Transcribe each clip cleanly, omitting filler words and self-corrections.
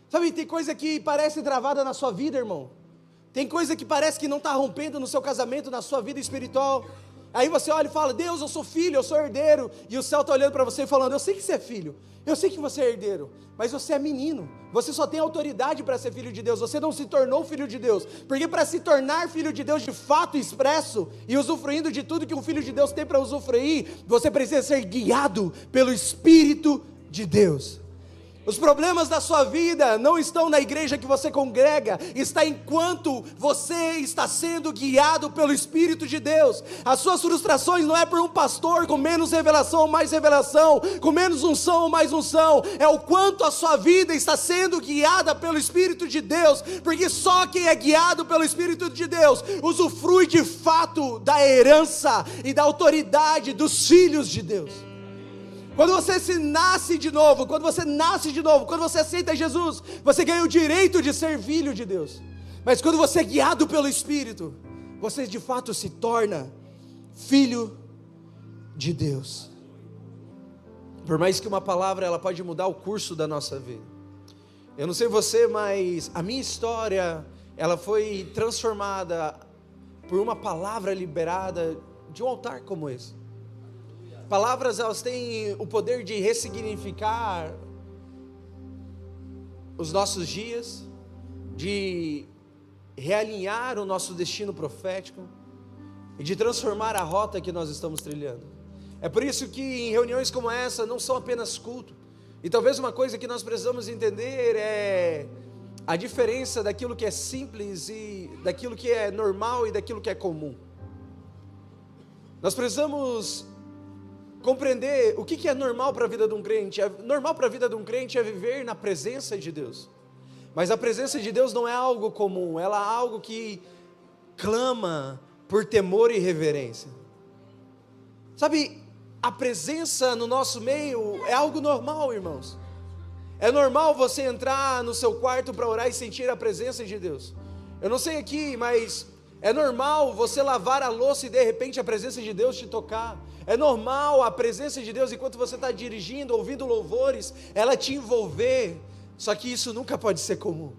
Sabe, tem coisa que parece travada na sua vida, irmão. Tem coisa que parece que não está rompendo no seu casamento, na sua vida espiritual. Aí você olha e fala: Deus, eu sou filho, eu sou herdeiro. E o céu está olhando para você e falando: eu sei que você é filho, eu sei que você é herdeiro, mas você é menino. Você só tem autoridade para ser filho de Deus. Você não se tornou filho de Deus. Porque para se tornar filho de Deus de fato expresso e usufruindo de tudo que um filho de Deus tem para usufruir, você precisa ser guiado pelo Espírito de Deus. Os problemas da sua vida não estão na igreja que você congrega, está enquanto você está sendo guiado pelo Espírito de Deus. As suas frustrações não é por um pastor com menos revelação ou mais revelação, com menos unção ou mais unção, é o quanto a sua vida está sendo guiada pelo Espírito de Deus, porque só quem é guiado pelo Espírito de Deus usufrui de fato da herança e da autoridade dos filhos de Deus. Quando você nasce de novo, quando você aceita Jesus, você ganha o direito de ser filho de Deus. Mas quando você é guiado pelo Espírito, você de fato se torna filho de Deus. Por mais que uma palavra ela pode mudar o curso da nossa vida. Eu não sei você, mas a minha história, ela foi transformada por uma palavra liberada de um altar como esse. Palavras, elas têm o poder de ressignificar os nossos dias, de realinhar o nosso destino profético e de transformar a rota que nós estamos trilhando. É por isso que em reuniões como essa não são apenas culto. E talvez uma coisa que nós precisamos entender é a diferença daquilo que é simples e daquilo que é normal e daquilo que é comum. Nós precisamos compreender o que é normal para a vida de um crente. Normal para a vida de um crente é viver na presença de Deus. Mas a presença de Deus não é algo comum, ela é algo que clama por temor e reverência. Sabe, a presença no nosso meio é algo normal, irmãos. É normal você entrar no seu quarto para orar e sentir a presença de Deus. Eu não sei aqui, mas é normal você lavar a louça e de repente a presença de Deus te tocar. É normal a presença de Deus enquanto você está dirigindo, ouvindo louvores, ela te envolver. Só que isso nunca pode ser comum.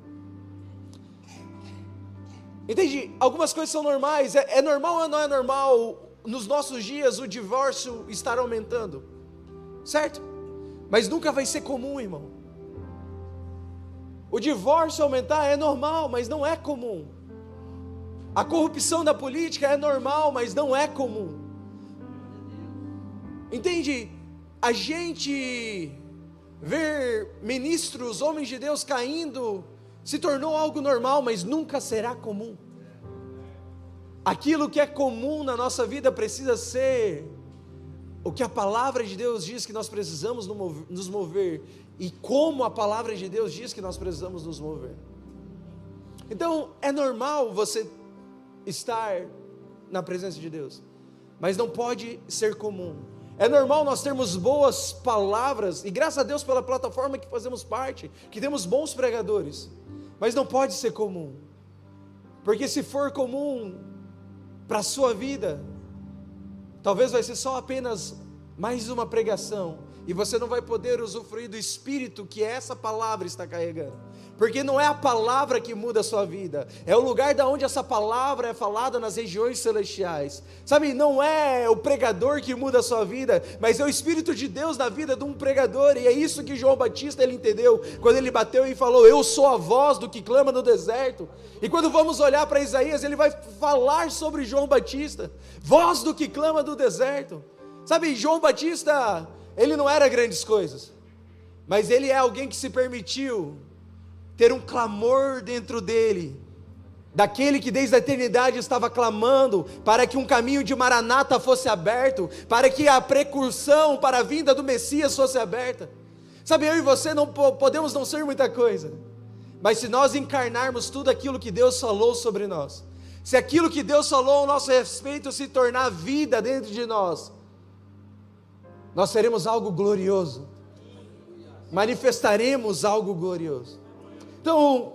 Entende? Algumas coisas são normais. É normal ou não é normal nos nossos dias o divórcio estar aumentando? Certo? Mas nunca vai ser comum, irmão. O divórcio aumentar é normal, mas não é comum. A corrupção da política é normal, mas não é comum. Entende? A gente ver ministros, homens de Deus caindo, se tornou algo normal, mas nunca será comum. Aquilo que é comum na nossa vida precisa ser o que a palavra de Deus diz que nós precisamos nos mover, e como a palavra de Deus diz que nós precisamos nos mover. Então é normal você estar na presença de Deus, mas não pode ser comum. É normal nós termos boas palavras, e graças a Deus pela plataforma que fazemos parte, que temos bons pregadores, mas não pode ser comum, porque se for comum para a sua vida, talvez vai ser só apenas mais uma pregação, e você não vai poder usufruir do Espírito que essa palavra está carregando. Porque não é a palavra que muda a sua vida, é o lugar da onde essa palavra é falada nas regiões celestiais. Sabe, não é o pregador que muda a sua vida, mas é o Espírito de Deus na vida de um pregador. E é isso que João Batista ele entendeu, quando ele bateu e falou: eu sou a voz do que clama no deserto. E quando vamos olhar para Isaías, ele vai falar sobre João Batista, voz do que clama no deserto. Sabe, João Batista, ele não era grandes coisas, mas ele é alguém que se permitiu ter um clamor dentro dele, daquele que desde a eternidade estava clamando para que um caminho de Maranata fosse aberto, para que a precursão para a vinda do Messias fosse aberta. Sabe, eu e você não podemos não ser muita coisa, mas se nós encarnarmos tudo aquilo que Deus falou sobre nós, se aquilo que Deus falou ao nosso respeito se tornar vida dentro de nós, nós seremos algo glorioso, manifestaremos algo glorioso. Então,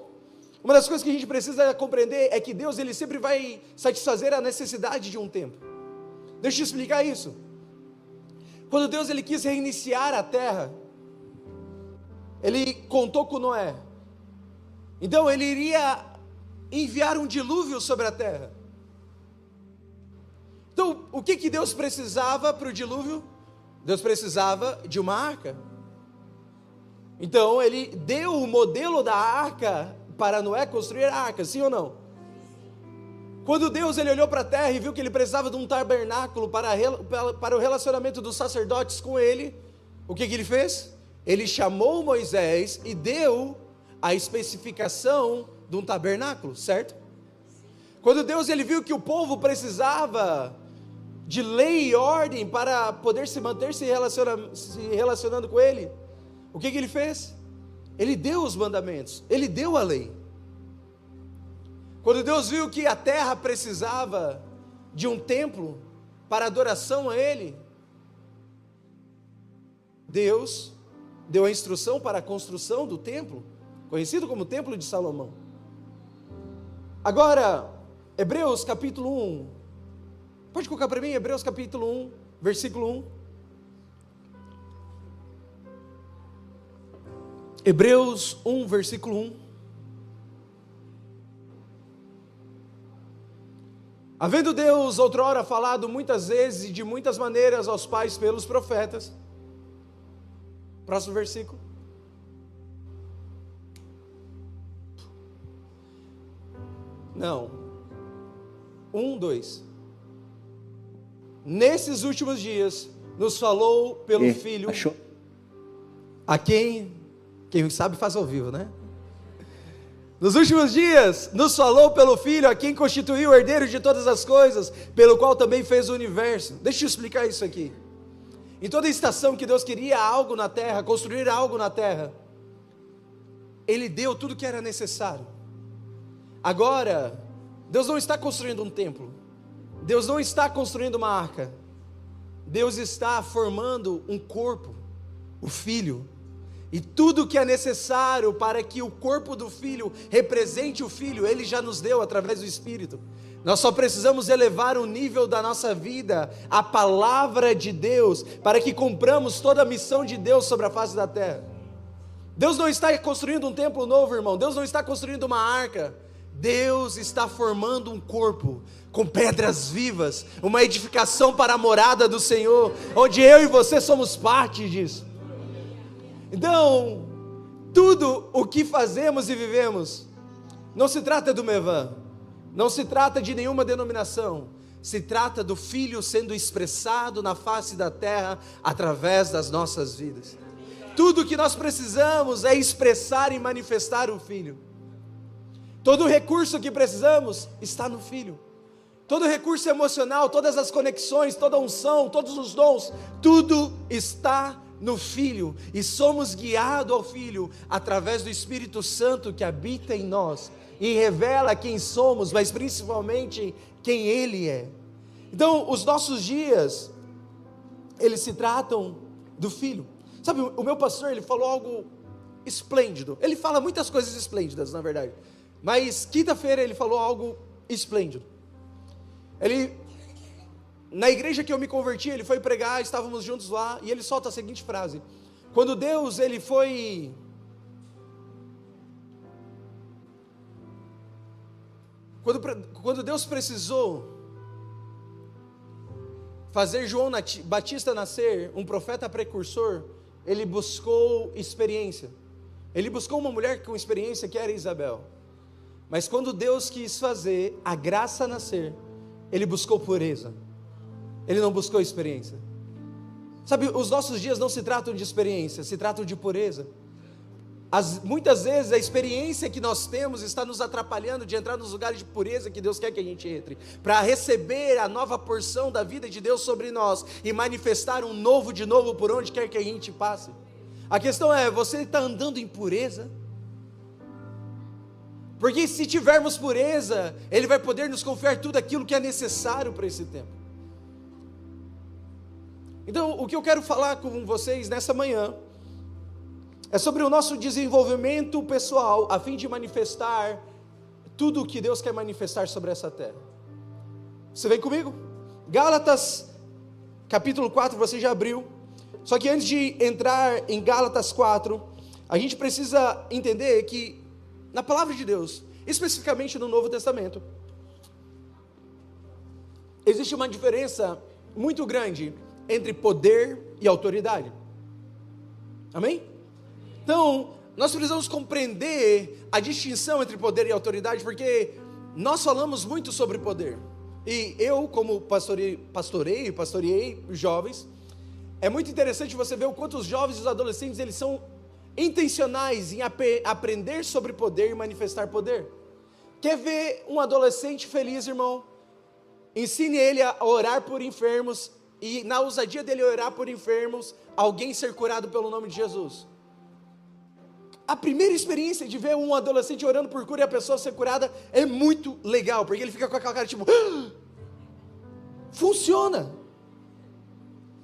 uma das coisas que a gente precisa compreender é que Deus ele sempre vai satisfazer a necessidade de um tempo. Deixa eu te explicar isso. Quando Deus ele quis reiniciar a terra, Ele contou com Noé, Então ele iria enviar um dilúvio sobre a terra. Então, o que Deus precisava para o dilúvio? Deus precisava de uma arca. Então, ele deu o modelo da arca para Noé construir a arca, sim ou não? Quando Deus ele olhou para a terra e viu que ele precisava de um tabernáculo para o relacionamento dos sacerdotes com ele, o que ele fez? Ele chamou Moisés e deu a especificação de um tabernáculo, certo? Quando Deus ele viu que o povo precisava de lei e ordem para poder se manter se relacionando com ele, o que ele fez? Ele deu os mandamentos, ele deu a lei. Quando Deus viu que a terra precisava de um templo para adoração a ele, Deus deu a instrução para a construção do templo, conhecido como Templo de Salomão. Agora, Hebreus capítulo 1, pode colocar para mim, Hebreus capítulo 1, versículo 1. Hebreus 1, versículo 1. Havendo Deus outrora falado muitas vezes e de muitas maneiras aos pais pelos profetas. Próximo versículo. Não. 1, 2. Nesses últimos dias, nos falou pelo Filho. Achou? A quem sabe faz ao vivo, né? Nos últimos dias, nos falou pelo Filho, a quem constituiu o herdeiro de todas as coisas, pelo qual também fez o universo. Deixa eu explicar isso aqui. Em toda estação que Deus queria algo na terra, construir algo na terra, Ele deu tudo que era necessário. Agora, Deus não está construindo um templo, Deus não está construindo uma arca, Deus está formando um corpo, o Filho. E tudo que é necessário para que o corpo do Filho represente o Filho, Ele já nos deu através do Espírito. Nós só precisamos elevar o nível da nossa vida, a palavra de Deus, para que cumpramos toda a missão de Deus sobre a face da terra. Deus não está construindo um templo novo, irmão, Deus não está construindo uma arca, Deus está formando um corpo, com pedras vivas, uma edificação para a morada do Senhor, onde eu e você somos parte disso. Então, tudo o que fazemos e vivemos, não se trata do Mevan, não se trata de nenhuma denominação, se trata do Filho sendo expressado na face da terra, através das nossas vidas. Tudo o que nós precisamos é expressar e manifestar o Filho. Todo o recurso que precisamos está no Filho. Todo o recurso emocional, todas as conexões, toda a unção, todos os dons, tudo está no Filho, e somos guiados ao Filho através do Espírito Santo que habita em nós e revela quem somos, mas principalmente quem Ele é. Então, os nossos dias, eles se tratam do Filho. Sabe, o meu pastor, ele falou algo esplêndido. Ele fala muitas coisas esplêndidas, na verdade, mas quinta-feira ele falou algo esplêndido. Na igreja que eu me converti, ele foi pregar, estávamos juntos lá, e ele solta a seguinte frase: quando Deus, quando Deus precisou fazer João Batista nascer, um profeta precursor, Ele buscou experiência, Ele buscou uma mulher com experiência, que era Isabel. Mas quando Deus quis fazer a graça nascer, Ele buscou pureza, Ele não buscou experiência. Sabe, os nossos dias não se tratam de experiência, se tratam de pureza. Muitas vezes a experiência que nós temos está nos atrapalhando de entrar nos lugares de pureza que Deus quer que a gente entre, para receber a nova porção da vida de Deus sobre nós e manifestar um novo de novo por onde quer que a gente passe. A questão é, você está andando em pureza? Porque se tivermos pureza, Ele vai poder nos confiar tudo aquilo que é necessário para esse tempo. Então, o que eu quero falar com vocês nessa manhã é sobre o nosso desenvolvimento pessoal, a fim de manifestar tudo o que Deus quer manifestar sobre essa terra. Você vem comigo? Gálatas, capítulo 4, você já abriu. Só que antes de entrar em Gálatas 4, a gente precisa entender que na palavra de Deus, especificamente no Novo Testamento, existe uma diferença muito grande entre poder e autoridade. Amém? Então, nós precisamos compreender a distinção entre poder e autoridade, porque nós falamos muito sobre poder. E eu, como pastoreei jovens, é muito interessante você ver o quanto os jovens e os adolescentes, eles são intencionais em aprender sobre poder e manifestar poder. Quer ver um adolescente feliz, irmão? Ensine ele a orar por enfermos, e na ousadia dele orar por enfermos, alguém ser curado pelo nome de Jesus. A primeira experiência de ver um adolescente orando por cura e a pessoa ser curada é muito legal, porque ele fica com aquela cara tipo, funciona.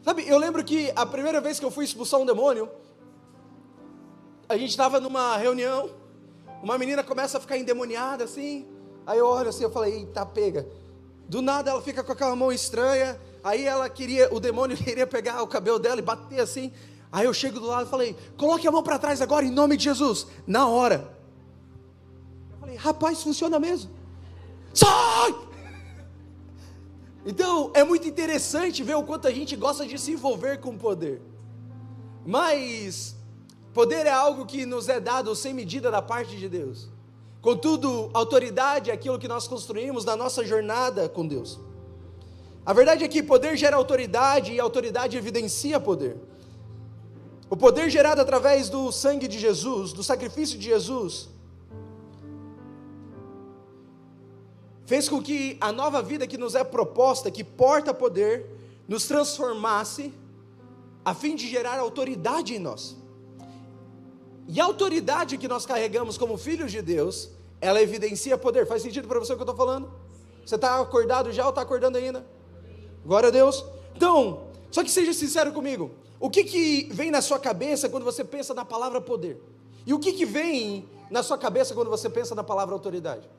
Sabe, eu lembro que a primeira vez que eu fui expulsar um demônio, a gente estava numa reunião, uma menina começa a ficar endemoniada assim, aí eu olho assim, eu falei, eita, pega. Do nada ela fica com aquela mão estranha, aí o demônio queria pegar o cabelo dela e bater assim, aí eu chego do lado e falei, coloque a mão para trás agora em nome de Jesus, na hora. Eu falei, rapaz, funciona mesmo. Sai! Então, é muito interessante ver o quanto a gente gosta de se envolver com poder, mas poder é algo que nos é dado sem medida da parte de Deus. Contudo, autoridade é aquilo que nós construímos na nossa jornada com Deus. A verdade é que poder gera autoridade e autoridade evidencia poder. O poder gerado através do sangue de Jesus, do sacrifício de Jesus, fez com que a nova vida que nos é proposta, que porta poder, nos transformasse, a fim de gerar autoridade em nós. E a autoridade que nós carregamos como filhos de Deus, ela evidencia poder. Faz sentido para você o que eu estou falando? Você está acordado já ou está acordando ainda? Glória a Deus. Então, só que seja sincero comigo, o que vem na sua cabeça quando você pensa na palavra poder? E o que vem na sua cabeça quando você pensa na palavra autoridade?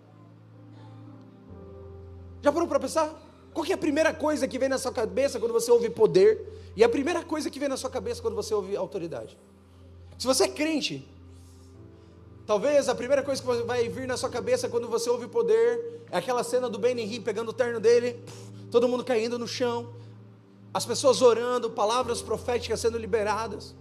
Já parou para pensar? Qual que é a primeira coisa que vem na sua cabeça quando você ouve poder? E a primeira coisa que vem na sua cabeça quando você ouve autoridade? Se você é crente, talvez a primeira coisa que vai vir na sua cabeça quando você ouve poder é aquela cena do Benny Hinn pegando o terno dele, todo mundo caindo no chão, as pessoas orando, palavras proféticas sendo liberadas.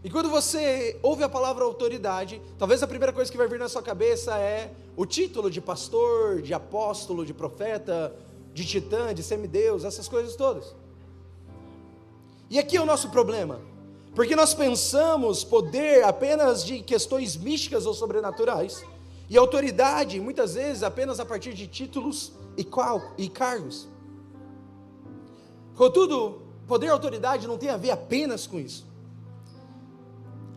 E quando você ouve a palavra autoridade, talvez a primeira coisa que vai vir na sua cabeça é o título de pastor, de apóstolo, de profeta, de titã, de semideus, essas coisas todas. E aqui é o nosso problema, porque nós pensamos poder apenas de questões místicas ou sobrenaturais, e autoridade muitas vezes apenas a partir de títulos e cargos. Contudo, poder e autoridade não tem a ver apenas com isso.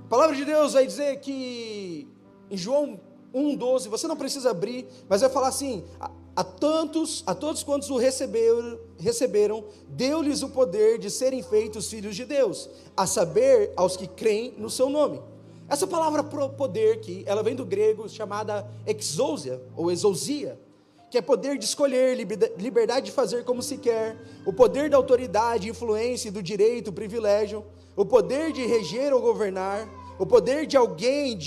A palavra de Deus vai dizer que em João 1,12, você não precisa abrir, mas vai falar assim, a todos quantos o receberam, deu-lhes o poder de serem feitos filhos de Deus, a saber, aos que creem no seu nome. Essa palavra poder aqui, ela vem do grego chamada exousia, ou exousia, que é poder de escolher, liberdade de fazer como se quer, o poder da autoridade, influência, do direito, privilégio, o poder de reger ou governar, o poder de alguém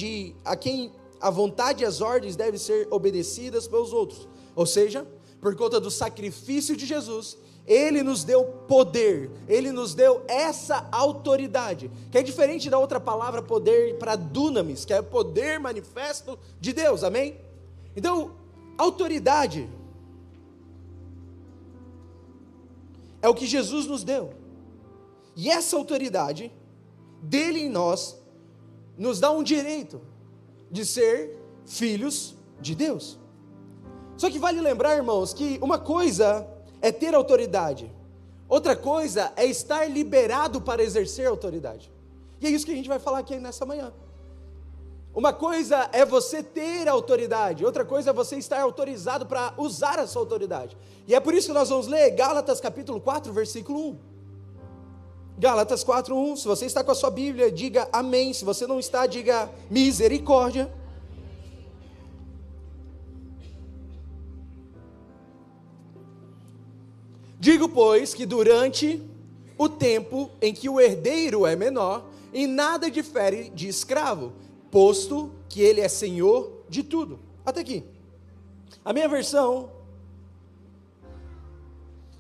a quem a vontade e as ordens devem ser obedecidas pelos outros. Ou seja, por conta do sacrifício de Jesus, Ele nos deu poder, Ele nos deu essa autoridade, que é diferente da outra palavra poder para dunamis, que é poder manifesto de Deus, amém? Então, autoridade é o que Jesus nos deu, e essa autoridade dele em nós, nos dá um direito de ser filhos de Deus. Só que vale lembrar, irmãos, que uma coisa é ter autoridade, outra coisa é estar liberado para exercer autoridade, e é isso que a gente vai falar aqui nessa manhã. Uma coisa é você ter autoridade, outra coisa é você estar autorizado para usar a sua autoridade, e é por isso que nós vamos ler Gálatas capítulo 4, versículo 1, Gálatas 4, 1, se você está com a sua Bíblia, diga amém, se você não está, diga misericórdia. Digo, pois, que durante o tempo em que o herdeiro é menor, em nada difere de escravo, posto que ele é senhor de tudo. Até aqui. A minha versão,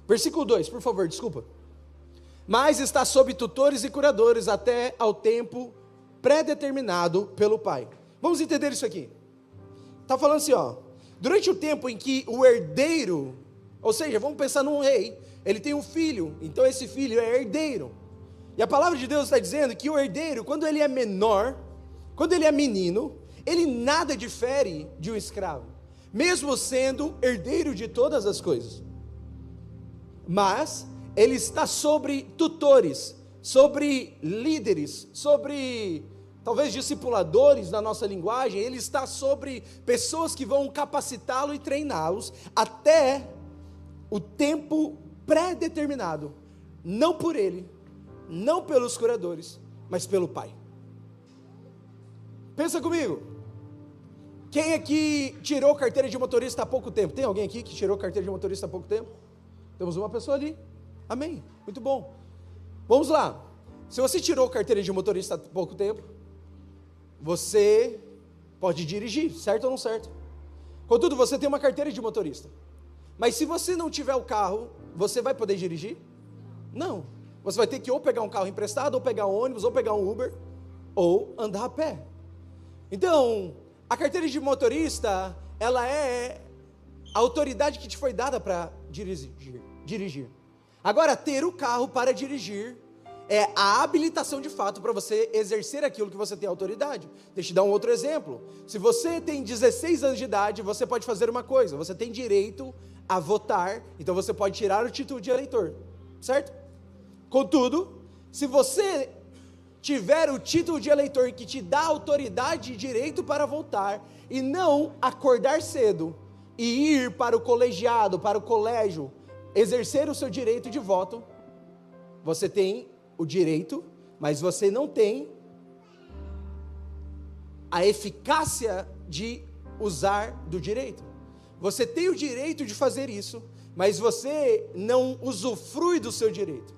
versículo 2, por favor, desculpa. Mas está sob tutores e curadores até ao tempo pré-determinado pelo Pai. Vamos entender isso aqui. Está falando assim, ó. Durante o tempo em que o herdeiro, ou seja, vamos pensar num rei, ele tem um filho, então esse filho é herdeiro. E a palavra de Deus está dizendo que o herdeiro, quando ele é menor, quando ele é menino, ele nada difere de um escravo, mesmo sendo herdeiro de todas as coisas. Mas ele está sobre tutores, sobre líderes, sobre talvez discipuladores na nossa linguagem. Ele está sobre pessoas que vão capacitá-lo e treiná-los até o tempo pré-determinado, não por ele, não pelos curadores, mas pelo Pai. Pensa comigo, quem aqui tirou carteira de motorista há pouco tempo? Tem alguém aqui que tirou carteira de motorista há pouco tempo? Temos uma pessoa ali, amém, muito bom. Vamos lá, se você tirou carteira de motorista há pouco tempo, você pode dirigir, certo ou não certo? Contudo, você tem uma carteira de motorista, mas se você não tiver o carro, você vai poder dirigir? Não, você vai ter que ou pegar um carro emprestado, ou pegar um ônibus, ou pegar um Uber, ou andar a pé. Então, a carteira de motorista, ela é a autoridade que te foi dada para dirigir. Agora, ter o carro para dirigir é a habilitação de fato para você exercer aquilo que você tem autoridade. Deixa eu te dar um outro exemplo. Se você tem 16 anos de idade, você pode fazer uma coisa, você tem direito a votar, então você pode tirar o título de eleitor, certo? Contudo, se você tiver o título de eleitor que te dá autoridade e direito para votar, e não acordar cedo e ir para o colegiado, para o colégio, exercer o seu direito de voto, você tem o direito, mas você não tem a eficácia de usar do direito. Você tem o direito de fazer isso, mas você não usufrui do seu direito.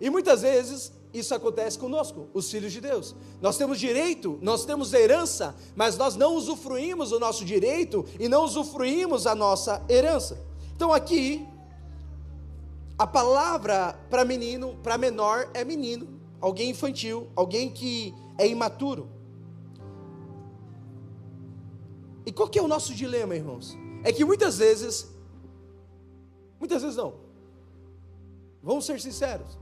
E muitas vezes isso acontece conosco, os filhos de Deus. Nós temos direito, nós temos herança, mas nós não usufruímos o nosso direito e não usufruímos a nossa herança. Então aqui, a palavra para menino, para menor é menino, alguém infantil, alguém que é imaturo. E qual que é o nosso dilema, irmãos? É que muitas vezes não, vamos ser sinceros,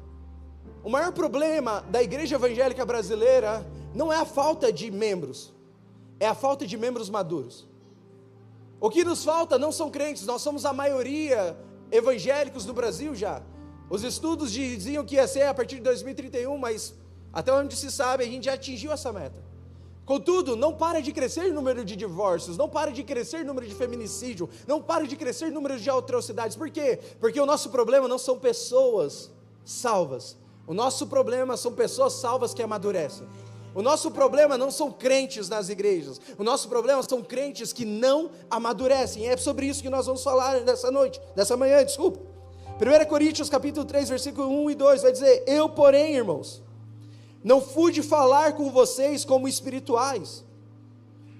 o maior problema da igreja evangélica brasileira não é a falta de membros, é a falta de membros maduros. O que nos falta não são crentes, nós somos a maioria evangélicos no Brasil já. Os estudos diziam que ia ser a partir de 2031, mas até onde se sabe, a gente já atingiu essa meta. Contudo, não para de crescer o número de divórcios, não para de crescer o número de feminicídio, não para de crescer o número de atrocidades. Por quê? Porque o nosso problema não são pessoas salvas. O nosso problema são pessoas salvas que amadurecem. O nosso problema não são crentes nas igrejas. O nosso problema são crentes que não amadurecem. É sobre isso que nós vamos falar nessa manhã, desculpa. 1 Coríntios capítulo 3, versículo 1 e 2 vai dizer: eu, porém, irmãos, não fui de falar com vocês como espirituais,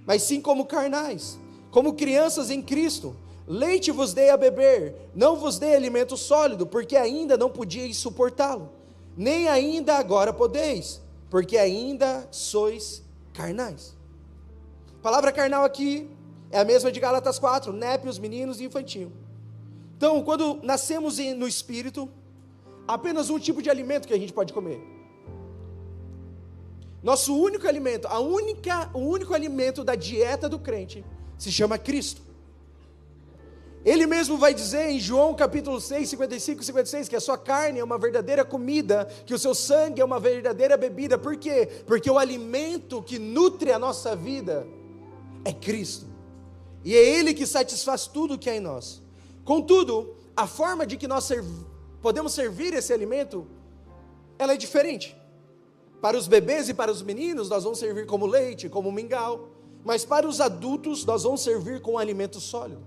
mas sim como carnais, como crianças em Cristo. Leite vos dei a beber, não vos dei alimento sólido, porque ainda não podíeis suportá-lo, nem ainda agora podeis, porque ainda sois carnais. A palavra carnal aqui é a mesma de Gálatas 4, népios, meninos e infantil. Então, quando nascemos no Espírito, apenas um tipo de alimento que a gente pode comer. Nosso único alimento, o único alimento da dieta do crente se chama Cristo. Ele mesmo vai dizer em João capítulo 6, 55 e 56, que a sua carne é uma verdadeira comida, que o seu sangue é uma verdadeira bebida. Por quê? Porque o alimento que nutre a nossa vida é Cristo. E é Ele que satisfaz tudo que há em nós. Contudo, a forma de que nós podemos servir esse alimento, ela é diferente. Para os bebês e para os meninos, nós vamos servir como leite, como mingau. Mas para os adultos, nós vamos servir com alimento sólido.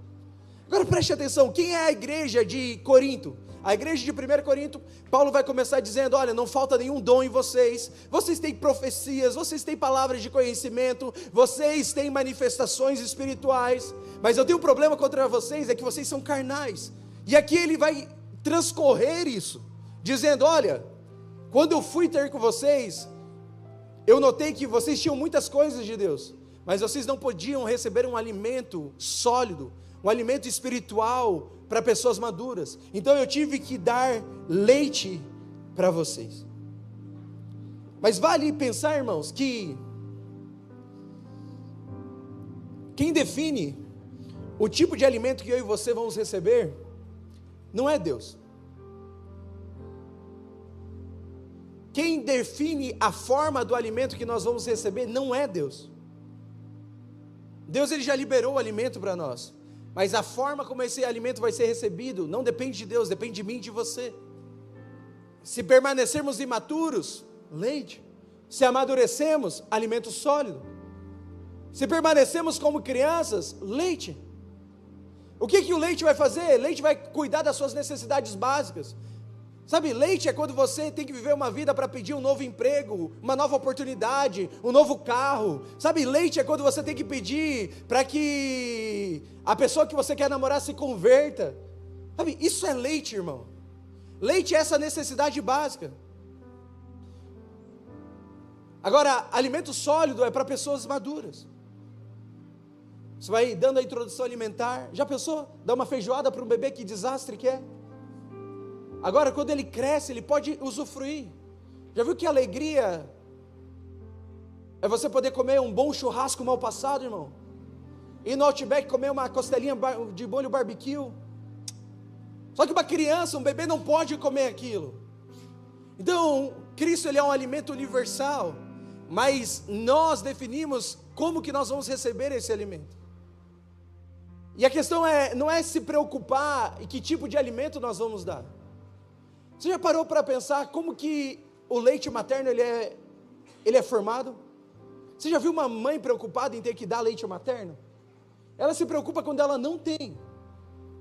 Agora preste atenção, quem é a igreja de Corinto? A igreja de 1 Corinto, Paulo vai começar dizendo, olha, não falta nenhum dom em vocês, vocês têm profecias, vocês têm palavras de conhecimento, vocês têm manifestações espirituais, mas eu tenho um problema contra vocês, é que vocês são carnais. E aqui ele vai transcorrer isso, dizendo, olha, quando eu fui ter com vocês, eu notei que vocês tinham muitas coisas de Deus, mas vocês não podiam receber um alimento sólido, um alimento espiritual para pessoas maduras. Então eu tive que dar leite para vocês. Mas vale pensar, irmãos, que quem define o tipo de alimento que eu e você vamos receber não é Deus. Quem define a forma do alimento que nós vamos receber não é Deus. Deus, ele já liberou o alimento para nós, mas a forma como esse alimento vai ser recebido não depende de Deus, depende de mim e de você. Se permanecermos imaturos, leite. Se amadurecemos, alimento sólido. Se permanecemos como crianças, leite. O que o leite vai fazer? Leite vai cuidar das suas necessidades básicas. Sabe, leite é quando você tem que viver uma vida para pedir um novo emprego, uma nova oportunidade, um novo carro. Sabe, leite é quando você tem que pedir para que a pessoa que você quer namorar se converta. Sabe, isso é leite, irmão. Leite é essa necessidade básica. Agora, alimento sólido é para pessoas maduras. Você vai dando a introdução alimentar. Já pensou? Dar uma feijoada para um bebê, que desastre que é? Agora, quando ele cresce, ele pode usufruir. Já viu que alegria é você poder comer um bom churrasco mal passado, irmão? Ir no Outback comer uma costelinha de molho barbecue. Só que uma criança, um bebê não pode comer aquilo. Então, Cristo, ele é um alimento universal, mas nós definimos como que nós vamos receber esse alimento. E a questão não é se preocupar em que tipo de alimento nós vamos dar. Você já parou para pensar como que o leite materno ele é formado? Você já viu uma mãe preocupada em ter que dar leite materno? Ela se preocupa quando ela não tem,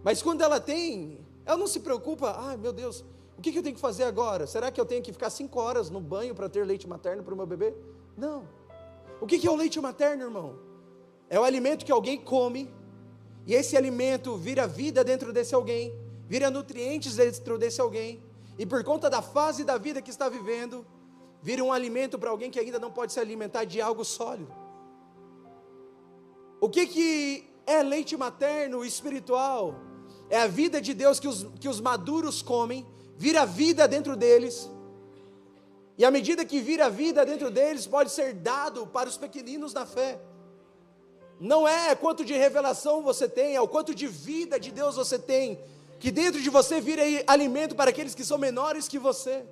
mas quando ela tem, ela não se preocupa, ai meu Deus, o que eu tenho que fazer agora? Será que eu tenho que ficar 5 horas no banho para ter leite materno para o meu bebê? Não. O que é o leite materno, irmão? É o alimento que alguém come, e esse alimento vira vida dentro desse alguém, vira nutrientes dentro desse alguém, e por conta da fase da vida que está vivendo, vira um alimento para alguém que ainda não pode se alimentar de algo sólido. O que é leite materno espiritual? É a vida de Deus que os maduros comem, vira vida dentro deles, e à medida que vira vida dentro deles, pode ser dado para os pequeninos na fé. Não é quanto de revelação você tem, é o quanto de vida de Deus você tem, que dentro de você vira alimento para aqueles que são menores que você.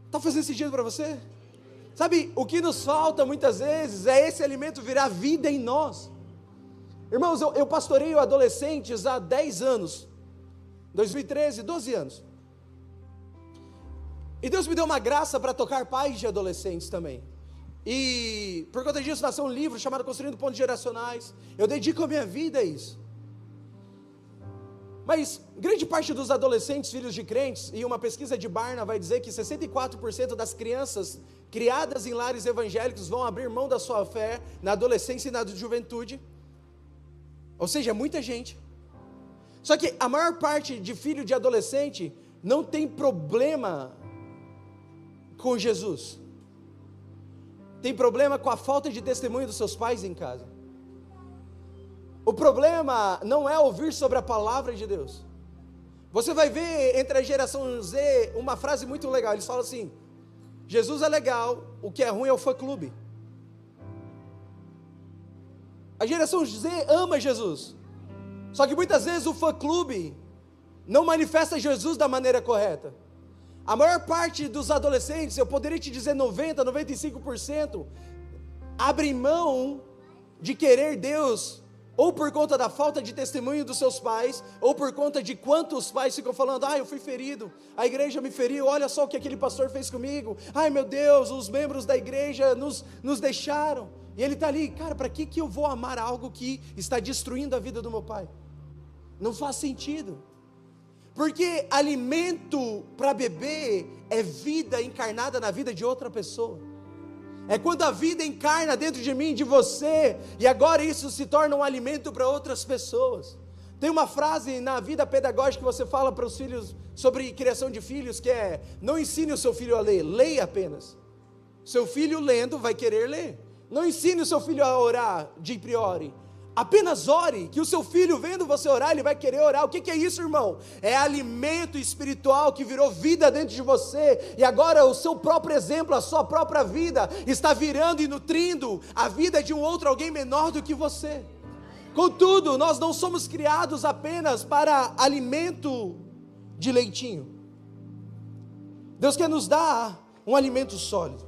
Está fazendo sentido para você? Sabe, o que nos falta muitas vezes é esse alimento virar vida em nós. Irmãos, eu pastoreio adolescentes há 10 anos, 2013, 12 anos. E Deus me deu uma graça para tocar pais de adolescentes também. E por conta disso nasceu um livro chamado Construindo Pontos Geracionais. Eu dedico a minha vida a isso. Mas grande parte dos adolescentes, filhos de crentes, e uma pesquisa de Barna vai dizer que 64% das crianças criadas em lares evangélicos vão abrir mão da sua fé na adolescência e na juventude. Ou seja, é muita gente. Só que a maior parte de filho de adolescente não tem problema com Jesus. Tem problema com a falta de testemunho dos seus pais em casa. O problema não é ouvir sobre a palavra de Deus. Você vai ver entre a geração Z uma frase muito legal. Eles falam assim: Jesus é legal, o que é ruim é o fã-clube. A geração Z ama Jesus, só que muitas vezes o fã-clube não manifesta Jesus da maneira correta. A maior parte dos adolescentes, eu poderia te dizer 90%, 95%, abrem mão de querer Deus, ou por conta da falta de testemunho dos seus pais, ou por conta de quantos pais ficam falando: eu fui ferido, a igreja me feriu, olha só o que aquele pastor fez comigo, ai meu Deus, os membros da igreja nos deixaram, e ele está ali, cara, para que eu vou amar algo que está destruindo a vida do meu pai? Não faz sentido. Porque alimento para beber é vida encarnada na vida de outra pessoa. É quando a vida encarna dentro de mim, de você, e agora isso se torna um alimento para outras pessoas. Tem uma frase na vida pedagógica que você fala para os filhos, sobre criação de filhos, que é: não ensine o seu filho a ler, leia apenas. Seu filho lendo vai querer ler. Não ensine o seu filho a orar de priori. Apenas ore, que o seu filho vendo você orar, ele vai querer orar. O que é isso, irmão? É alimento espiritual que virou vida dentro de você, e agora o seu próprio exemplo, a sua própria vida, está virando e nutrindo a vida de um outro alguém menor do que você. Contudo, nós não somos criados apenas para alimento de leitinho. Deus quer nos dar um alimento sólido.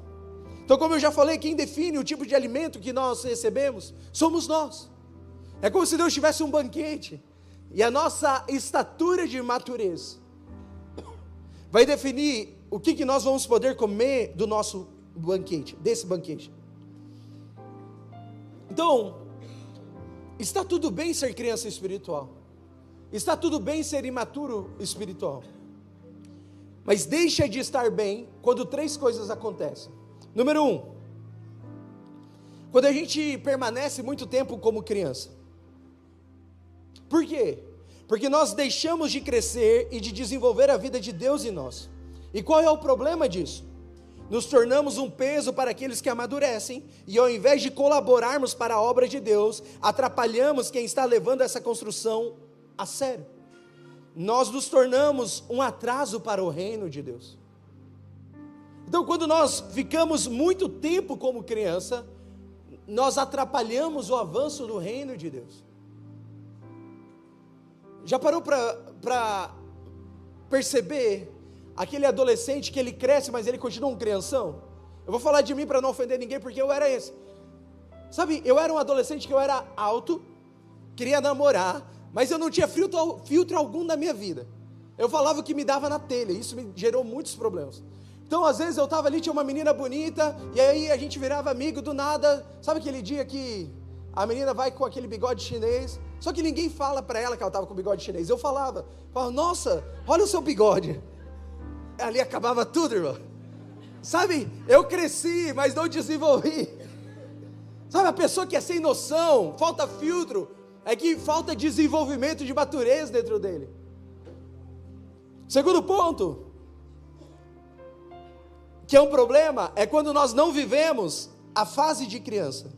Então, como eu já falei, quem define o tipo de alimento que nós recebemos somos nós. É como se Deus tivesse um banquete, e a nossa estatura de maturidade vai definir o que nós vamos poder comer do nosso banquete, desse banquete. Então, está tudo bem ser criança espiritual, está tudo bem ser imaturo espiritual, mas deixa de estar bem quando 3 coisas acontecem. Número 1, quando a gente permanece muito tempo como criança. Por quê? Porque nós deixamos de crescer e de desenvolver a vida de Deus em nós. E qual é o problema disso? Nos tornamos um peso para aqueles que amadurecem, e ao invés de colaborarmos para a obra de Deus, atrapalhamos quem está levando essa construção a sério. Nós nos tornamos um atraso para o reino de Deus. Então, quando nós ficamos muito tempo como criança, nós atrapalhamos o avanço do reino de Deus. Já parou para perceber aquele adolescente que ele cresce, mas ele continua um crianção? Eu vou falar de mim para não ofender ninguém, porque eu era esse. Sabe, eu era um adolescente que eu era alto, queria namorar, mas eu não tinha filtro algum na minha vida. Eu falava o que me dava na telha, isso me gerou muitos problemas. Então, às vezes eu estava ali, tinha uma menina bonita, e aí a gente virava amigo do nada. Sabe aquele dia que a menina vai com aquele bigode chinês, só que ninguém fala para ela que ela estava com bigode chinês. Eu falava, nossa, olha o seu bigode. Ali acabava tudo, irmão. Sabe, eu cresci, mas não desenvolvi. Sabe, a pessoa que é sem noção, falta filtro, é que falta desenvolvimento de maturidade dentro dele. Segundo ponto, que é um problema, é quando nós não vivemos a fase de criança.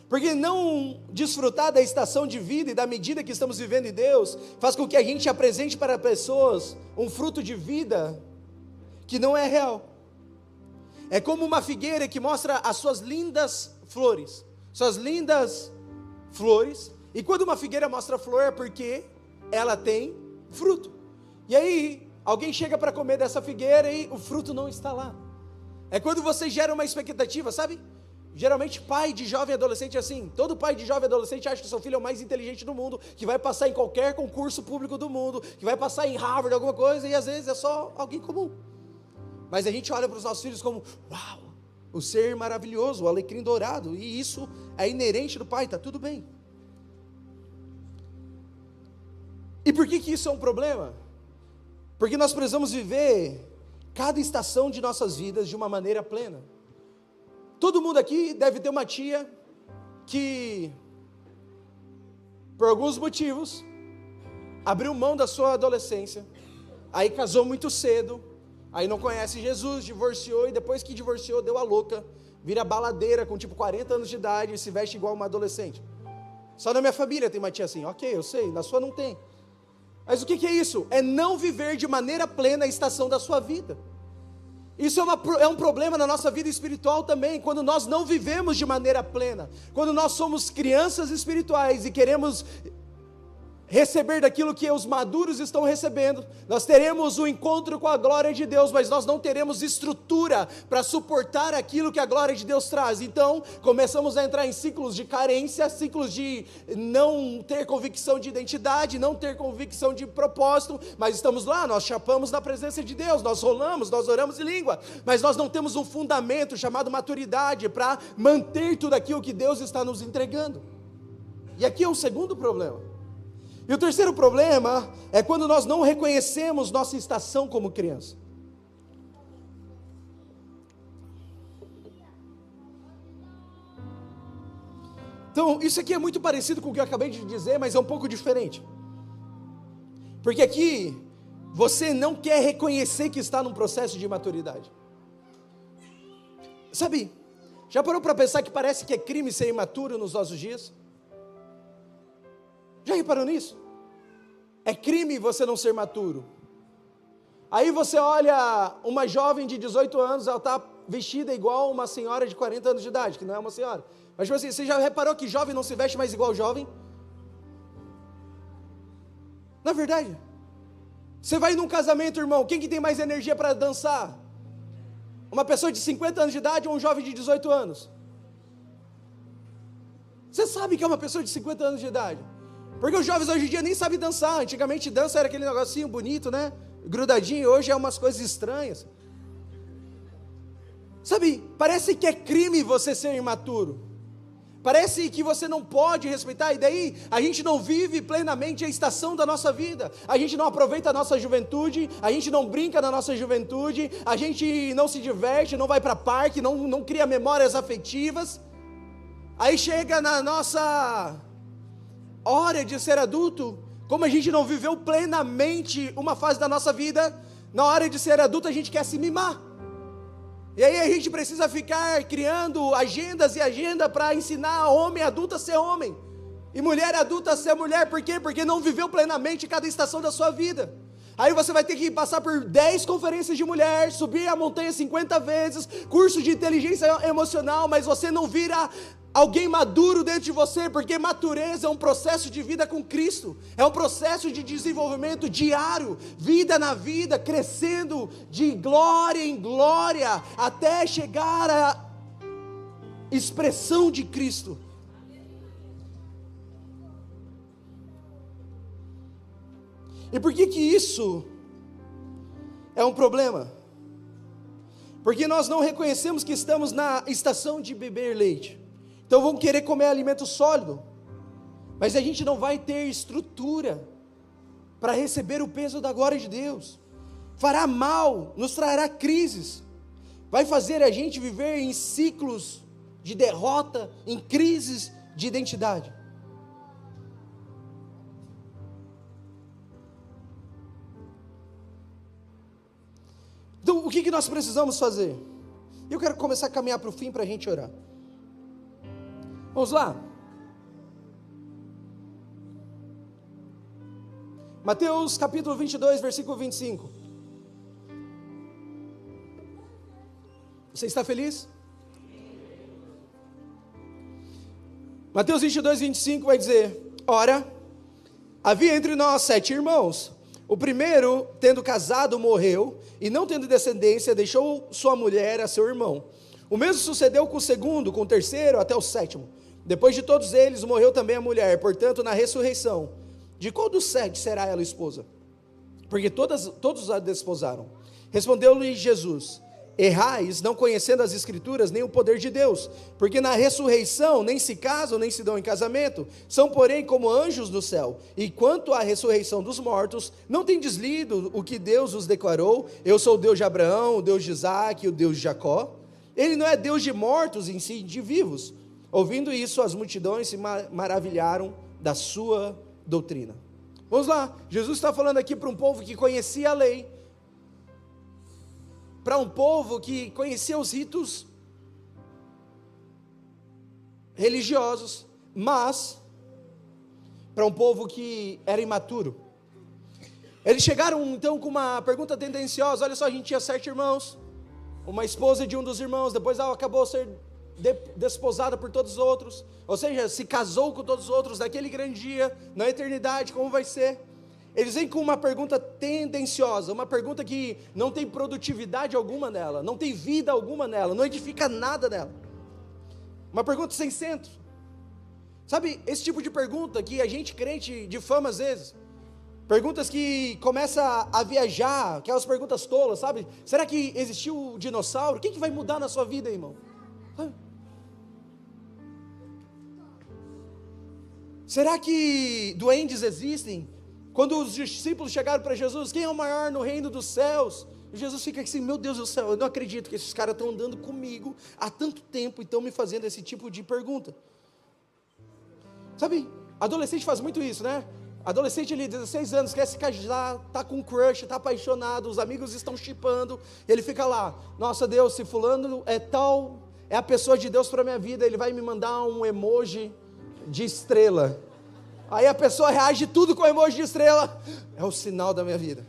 Porque não desfrutar da estação de vida e da medida que estamos vivendo em Deus, faz com que a gente apresente para pessoas um fruto de vida que não é real. É como uma figueira que mostra as suas lindas flores, e quando uma figueira mostra flor é porque ela tem fruto. E aí, alguém chega para comer dessa figueira e o fruto não está lá. É quando você gera uma expectativa, sabe? Geralmente pai de jovem adolescente é assim. Todo pai de jovem adolescente acha que seu filho é o mais inteligente do mundo, que vai passar em qualquer concurso público do mundo, que vai passar em Harvard, alguma coisa, e às vezes é só alguém comum. Mas a gente olha para os nossos filhos como, uau, o ser maravilhoso, o alecrim dourado, e isso é inerente do pai, está tudo bem. E por que isso é um problema? Porque nós precisamos viver cada estação de nossas vidas de uma maneira plena. Todo mundo aqui deve ter uma tia que, por alguns motivos, abriu mão da sua adolescência, aí casou muito cedo, aí não conhece Jesus, divorciou, e depois que divorciou, deu a louca, vira baladeira com tipo 40 anos de idade e se veste igual uma adolescente. Só na minha família tem uma tia assim, ok, eu sei, na sua não tem. Mas o que é isso? É não viver de maneira plena a estação da sua vida. Isso é um problema na nossa vida espiritual também, quando nós não vivemos de maneira plena, quando nós somos crianças espirituais e queremos receber daquilo que os maduros estão recebendo, nós teremos um encontro com a glória de Deus, mas nós não teremos estrutura para suportar aquilo que a glória de Deus traz. Então começamos a entrar em ciclos de carência, ciclos de não ter convicção de identidade, não ter convicção de propósito, mas estamos lá, nós chapamos na presença de Deus, nós rolamos, nós oramos em língua, mas nós não temos um fundamento chamado maturidade para manter tudo aquilo que Deus está nos entregando. E aqui é o segundo problema. E o terceiro problema é quando nós não reconhecemos nossa estação como criança. Então, isso aqui é muito parecido com o que eu acabei de dizer, mas é um pouco diferente. Porque aqui, você não quer reconhecer que está num processo de maturidade. Sabe, já parou para pensar que parece que é crime ser imaturo nos nossos dias? Já reparou nisso? É crime você não ser maturo. Aí você olha uma jovem de 18 anos, ela está vestida igual uma senhora de 40 anos de idade, que não é uma senhora. Mas tipo assim, você já reparou que jovem não se veste mais igual jovem? Na verdade, você vai num casamento, irmão, quem que tem mais energia para dançar? Uma pessoa de 50 anos de idade ou um jovem de 18 anos? Você sabe que é uma pessoa de 50 anos de idade. Porque os jovens hoje em dia nem sabem dançar. Antigamente dança era aquele negocinho bonito, né? Grudadinho, hoje é umas coisas estranhas. Sabe, parece que é crime você ser imaturo. Parece que você não pode respeitar, e daí a gente não vive plenamente a estação da nossa vida. A gente não aproveita a nossa juventude, a gente não brinca na nossa juventude, a gente não se diverte, não vai para parque, não cria memórias afetivas. Aí chega na nossa hora de ser adulto, como a gente não viveu plenamente uma fase da nossa vida, na hora de ser adulto a gente quer se mimar. E aí a gente precisa ficar criando agendas e agenda para ensinar homem adulto a ser homem, e mulher adulta a ser mulher. Por quê? Porque não viveu plenamente cada estação da sua vida. Aí você vai ter que passar por 10 conferências de mulher, subir a montanha 50 vezes, curso de inteligência emocional, mas você não vira alguém maduro dentro de você, porque matureza é um processo de vida com Cristo, é um processo de desenvolvimento diário, vida na vida, crescendo de glória em glória, até chegar à expressão de Cristo. E por que isso é um problema? Porque nós não reconhecemos que estamos na estação de beber leite. Então vamos querer comer alimento sólido, mas a gente não vai ter estrutura para receber o peso da glória de Deus. Fará mal, nos trará crises, vai fazer a gente viver em ciclos de derrota, em crises de identidade. Então o que nós precisamos fazer? Eu quero começar a caminhar para o fim para a gente orar. Vamos lá. Mateus capítulo 22, versículo 25. Você está feliz? Mateus 22, 25 vai dizer: ora, havia entre nós 7 irmãos. O primeiro, tendo casado, morreu, e não tendo descendência, deixou sua mulher a seu irmão. O mesmo sucedeu com o segundo, com o terceiro, até o sétimo. Depois de todos eles, morreu também a mulher. Portanto, na ressurreição, de qual dos 7 será ela esposa? Porque todos a desposaram. Respondeu-lhe Jesus: errais, não conhecendo as Escrituras, nem o poder de Deus, porque na ressurreição nem se casam, nem se dão em casamento, são porém como anjos do céu. E quanto à ressurreição dos mortos, não tendes lido o que Deus os declarou: eu sou o Deus de Abraão, o Deus de Isaque e o Deus de Jacó? Ele não é Deus de mortos em si, de vivos. Ouvindo isso, as multidões se maravilharam da sua doutrina. Vamos lá, Jesus está falando aqui para um povo que conhecia a lei, para um povo que conhecia os ritos religiosos, mas para um povo que era imaturo. Eles chegaram então com uma pergunta tendenciosa: olha só, a gente tinha 7 irmãos, uma esposa de um dos irmãos, depois ela acabou ser desposada por todos os outros, ou seja, se casou com todos os outros naquele grande dia, na eternidade, como vai ser? Eles vêm com uma pergunta tendenciosa, uma pergunta que não tem produtividade alguma nela, não tem vida alguma nela, não edifica nada nela, uma pergunta sem centro. Sabe, esse tipo de pergunta que a gente crente difama às vezes, perguntas que começa a viajar, aquelas perguntas tolas, sabe? Será que existiu o dinossauro? O que vai mudar na sua vida, irmão? Será que duendes existem? Quando os discípulos chegaram para Jesus, quem é o maior no reino dos céus? E Jesus fica assim, meu Deus do céu, eu não acredito que esses caras estão andando comigo há tanto tempo e estão me fazendo esse tipo de pergunta. Sabe, adolescente faz muito isso, né? Adolescente ali, 16 anos, quer se casar, está com crush, está apaixonado, os amigos estão shippando, ele fica lá, nossa Deus, se fulano é tal, é a pessoa de Deus para a minha vida, ele vai me mandar um emoji de estrela. Aí a pessoa reage tudo com emoji de estrela, é o sinal da minha vida.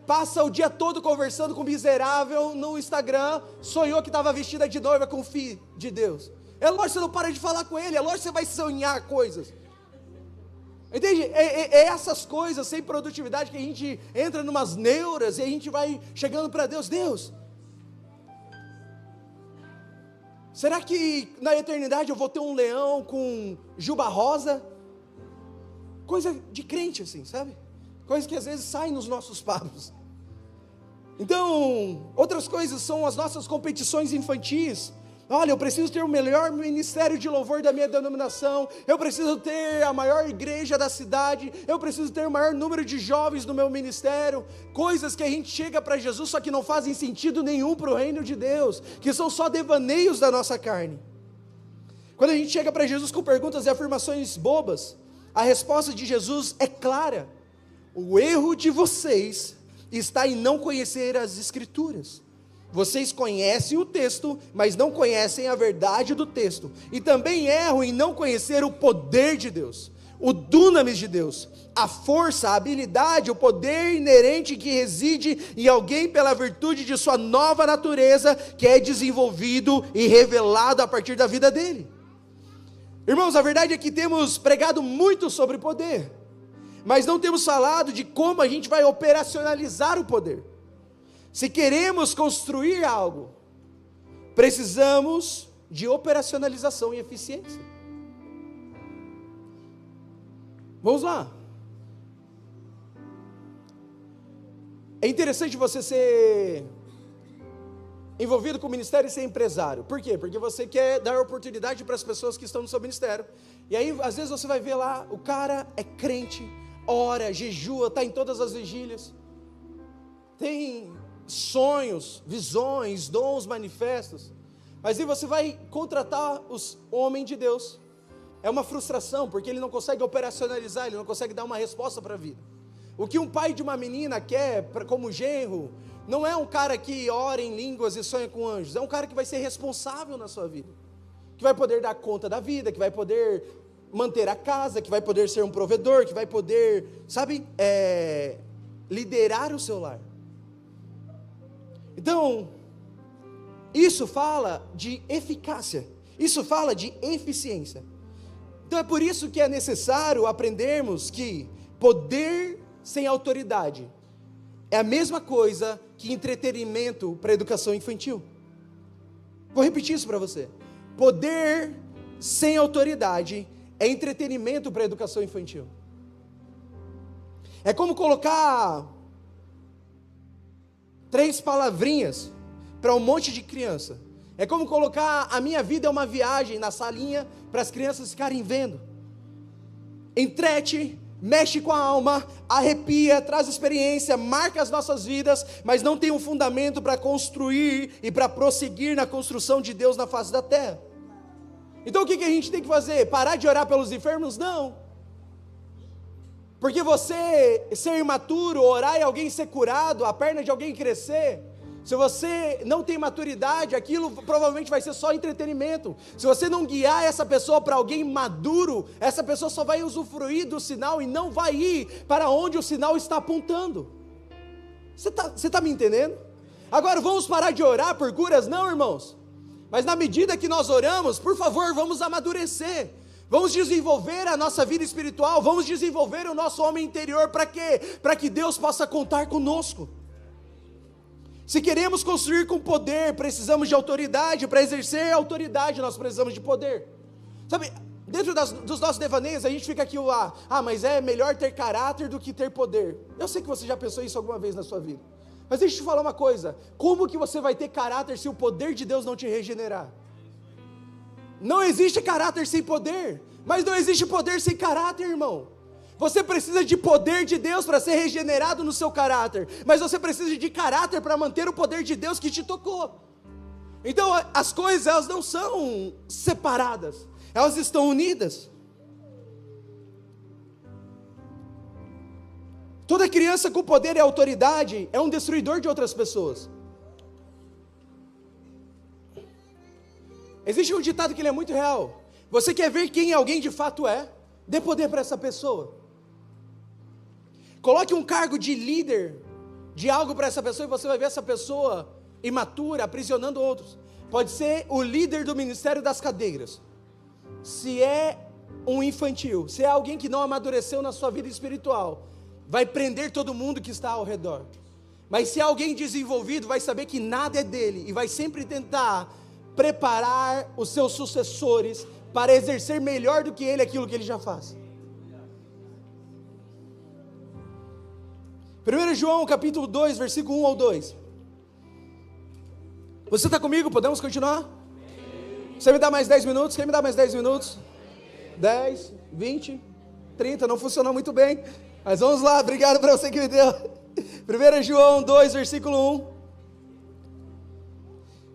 Passa o dia todo conversando com o miserável no Instagram, sonhou que estava vestida de noiva com o filho de Deus. É lógico que você não para de falar com ele, é lógico que você vai sonhar coisas. Entende? É essas coisas sem produtividade que a gente entra numas neuras e a gente vai chegando para Deus. Deus, será que na eternidade eu vou ter um leão com juba rosa? Coisa de crente assim, sabe? Coisa que às vezes saem nos nossos papos. Então, outras coisas são as nossas competições infantis. Olha, eu preciso ter o melhor ministério de louvor da minha denominação, eu preciso ter a maior igreja da cidade, eu preciso ter o maior número de jovens no meu ministério, coisas que a gente chega para Jesus, só que não fazem sentido nenhum para o reino de Deus, que são só devaneios da nossa carne. Quando a gente chega para Jesus com perguntas e afirmações bobas, a resposta de Jesus é clara: o erro de vocês está em não conhecer as Escrituras. Vocês conhecem o texto, mas não conhecem a verdade do texto. E também erram em não conhecer o poder de Deus, o dunamis de Deus, a força, a habilidade, o poder inerente que reside em alguém pela virtude de sua nova natureza, que é desenvolvido e revelado a partir da vida dele. Irmãos, a verdade é que temos pregado muito sobre poder, mas não temos falado de como a gente vai operacionalizar o poder. Se queremos construir algo, precisamos de operacionalização e eficiência. Vamos lá. É interessante você ser envolvido com o ministério e ser empresário. Por quê? Porque você quer dar oportunidade para as pessoas que estão no seu ministério. E aí, às vezes você vai ver lá, o cara é crente, ora, jejua, está em todas as vigílias, tem sonhos, visões, dons manifestos, mas aí você vai contratar o homem de Deus, é uma frustração, porque ele não consegue operacionalizar, ele não consegue dar uma resposta para a vida. O que um pai de uma menina quer como genro, não é um cara que ora em línguas e sonha com anjos, é um cara que vai ser responsável na sua vida, que vai poder dar conta da vida, que vai poder manter a casa, que vai poder ser um provedor, que vai poder, sabe, liderar o seu lar. Então, isso fala de eficácia, isso fala de eficiência. Então é por isso que é necessário aprendermos que poder sem autoridade é a mesma coisa que entretenimento para a educação infantil. Vou repetir isso para você. Poder sem autoridade é entretenimento para a educação infantil. É como colocar 3 palavrinhas para um monte de criança. É como colocar a minha vida é uma viagem na salinha para as crianças ficarem vendo. Entrete, mexe com a alma, arrepia, traz experiência, marca as nossas vidas, mas não tem um fundamento para construir e para prosseguir na construção de Deus na face da terra. Então o que a gente tem que fazer? Parar de orar pelos enfermos? Não. Porque você ser imaturo, orar e alguém ser curado, a perna de alguém crescer, se você não tem maturidade, aquilo provavelmente vai ser só entretenimento. Se você não guiar essa pessoa para alguém maduro, essa pessoa só vai usufruir do sinal e não vai ir para onde o sinal está apontando. Você está me entendendo? Agora vamos parar de orar por curas? Não, irmãos. Mas na medida que nós oramos, por favor, vamos amadurecer. Vamos desenvolver a nossa vida espiritual, vamos desenvolver o nosso homem interior, para quê? Para que Deus possa contar conosco. Se queremos construir com poder, precisamos de autoridade. Para exercer autoridade, nós precisamos de poder. Sabe, dentro dos nossos devaneios, a gente fica aqui lá, mas é melhor ter caráter do que ter poder. Eu sei que você já pensou isso alguma vez na sua vida. Mas deixa eu te falar uma coisa, como que você vai ter caráter se o poder de Deus não te regenerar? Não existe caráter sem poder. Mas não existe poder sem caráter, irmão. Você precisa de poder de Deus para ser regenerado no seu caráter, mas você precisa de caráter para manter o poder de Deus que te tocou. Então as coisas, elas não são separadas, elas estão unidas. Toda criança com poder e autoridade é um destruidor de outras pessoas. Existe um ditado que ele é muito real. Você quer ver quem alguém de fato é? Dê poder para essa pessoa. Coloque um cargo de líder de algo para essa pessoa e você vai ver essa pessoa imatura, aprisionando outros. Pode ser o líder do ministério das cadeiras. Se é um infantil, se é alguém que não amadureceu na sua vida espiritual, vai prender todo mundo que está ao redor. Mas se é alguém desenvolvido, vai saber que nada é dele e vai sempre tentar preparar os seus sucessores para exercer melhor do que ele aquilo que ele já faz. 1 João capítulo 2, versículo 1 ao 2. Você está comigo? Podemos continuar? Você me dá mais 10 minutos? Quem me dá mais 10 minutos? 10, 20, 30, não funcionou muito bem. Mas vamos lá, obrigado para você que me deu. 1 João 2, versículo 1.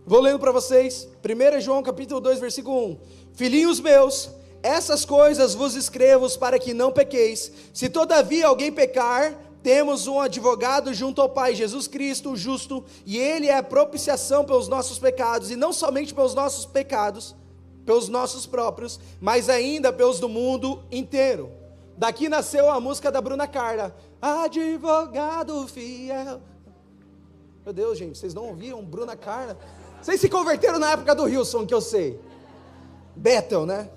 Vou lendo para vocês. 1 João capítulo 2, versículo 1. Filhinhos meus, essas coisas vos escrevo para que não pequeis. Se todavia alguém pecar, temos um advogado junto ao Pai, Jesus Cristo, o justo, e Ele é a propiciação pelos nossos pecados, e não somente pelos nossos pecados, pelos nossos próprios, mas ainda pelos do mundo inteiro. Daqui nasceu a música da Bruna Carla, advogado fiel. Meu Deus, gente, vocês não ouviam Bruna Carla? Vocês se converteram na época do Wilson, que eu sei. Bethel, né?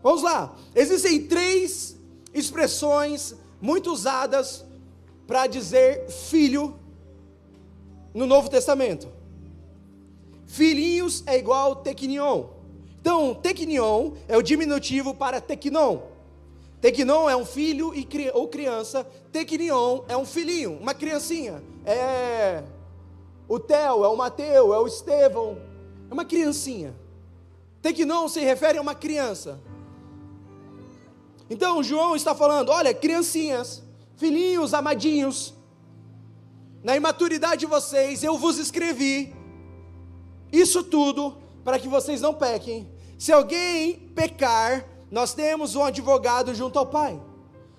Vamos lá. Existem 3 expressões muito usadas para dizer filho no Novo Testamento. Filhinhos é igual teknion. Então, teknion é o diminutivo para teknon. Teknon é um filho ou criança. Teknion é um filhinho, uma criancinha. É o Theo, é o Mateu, é o Estevão. É uma criancinha. Teknon se refere a uma criança. Então, João está falando, olha, criancinhas, filhinhos, amadinhos, na imaturidade de vocês, eu vos escrevi isso tudo para que vocês não pequem. Se alguém pecar, nós temos um advogado junto ao Pai.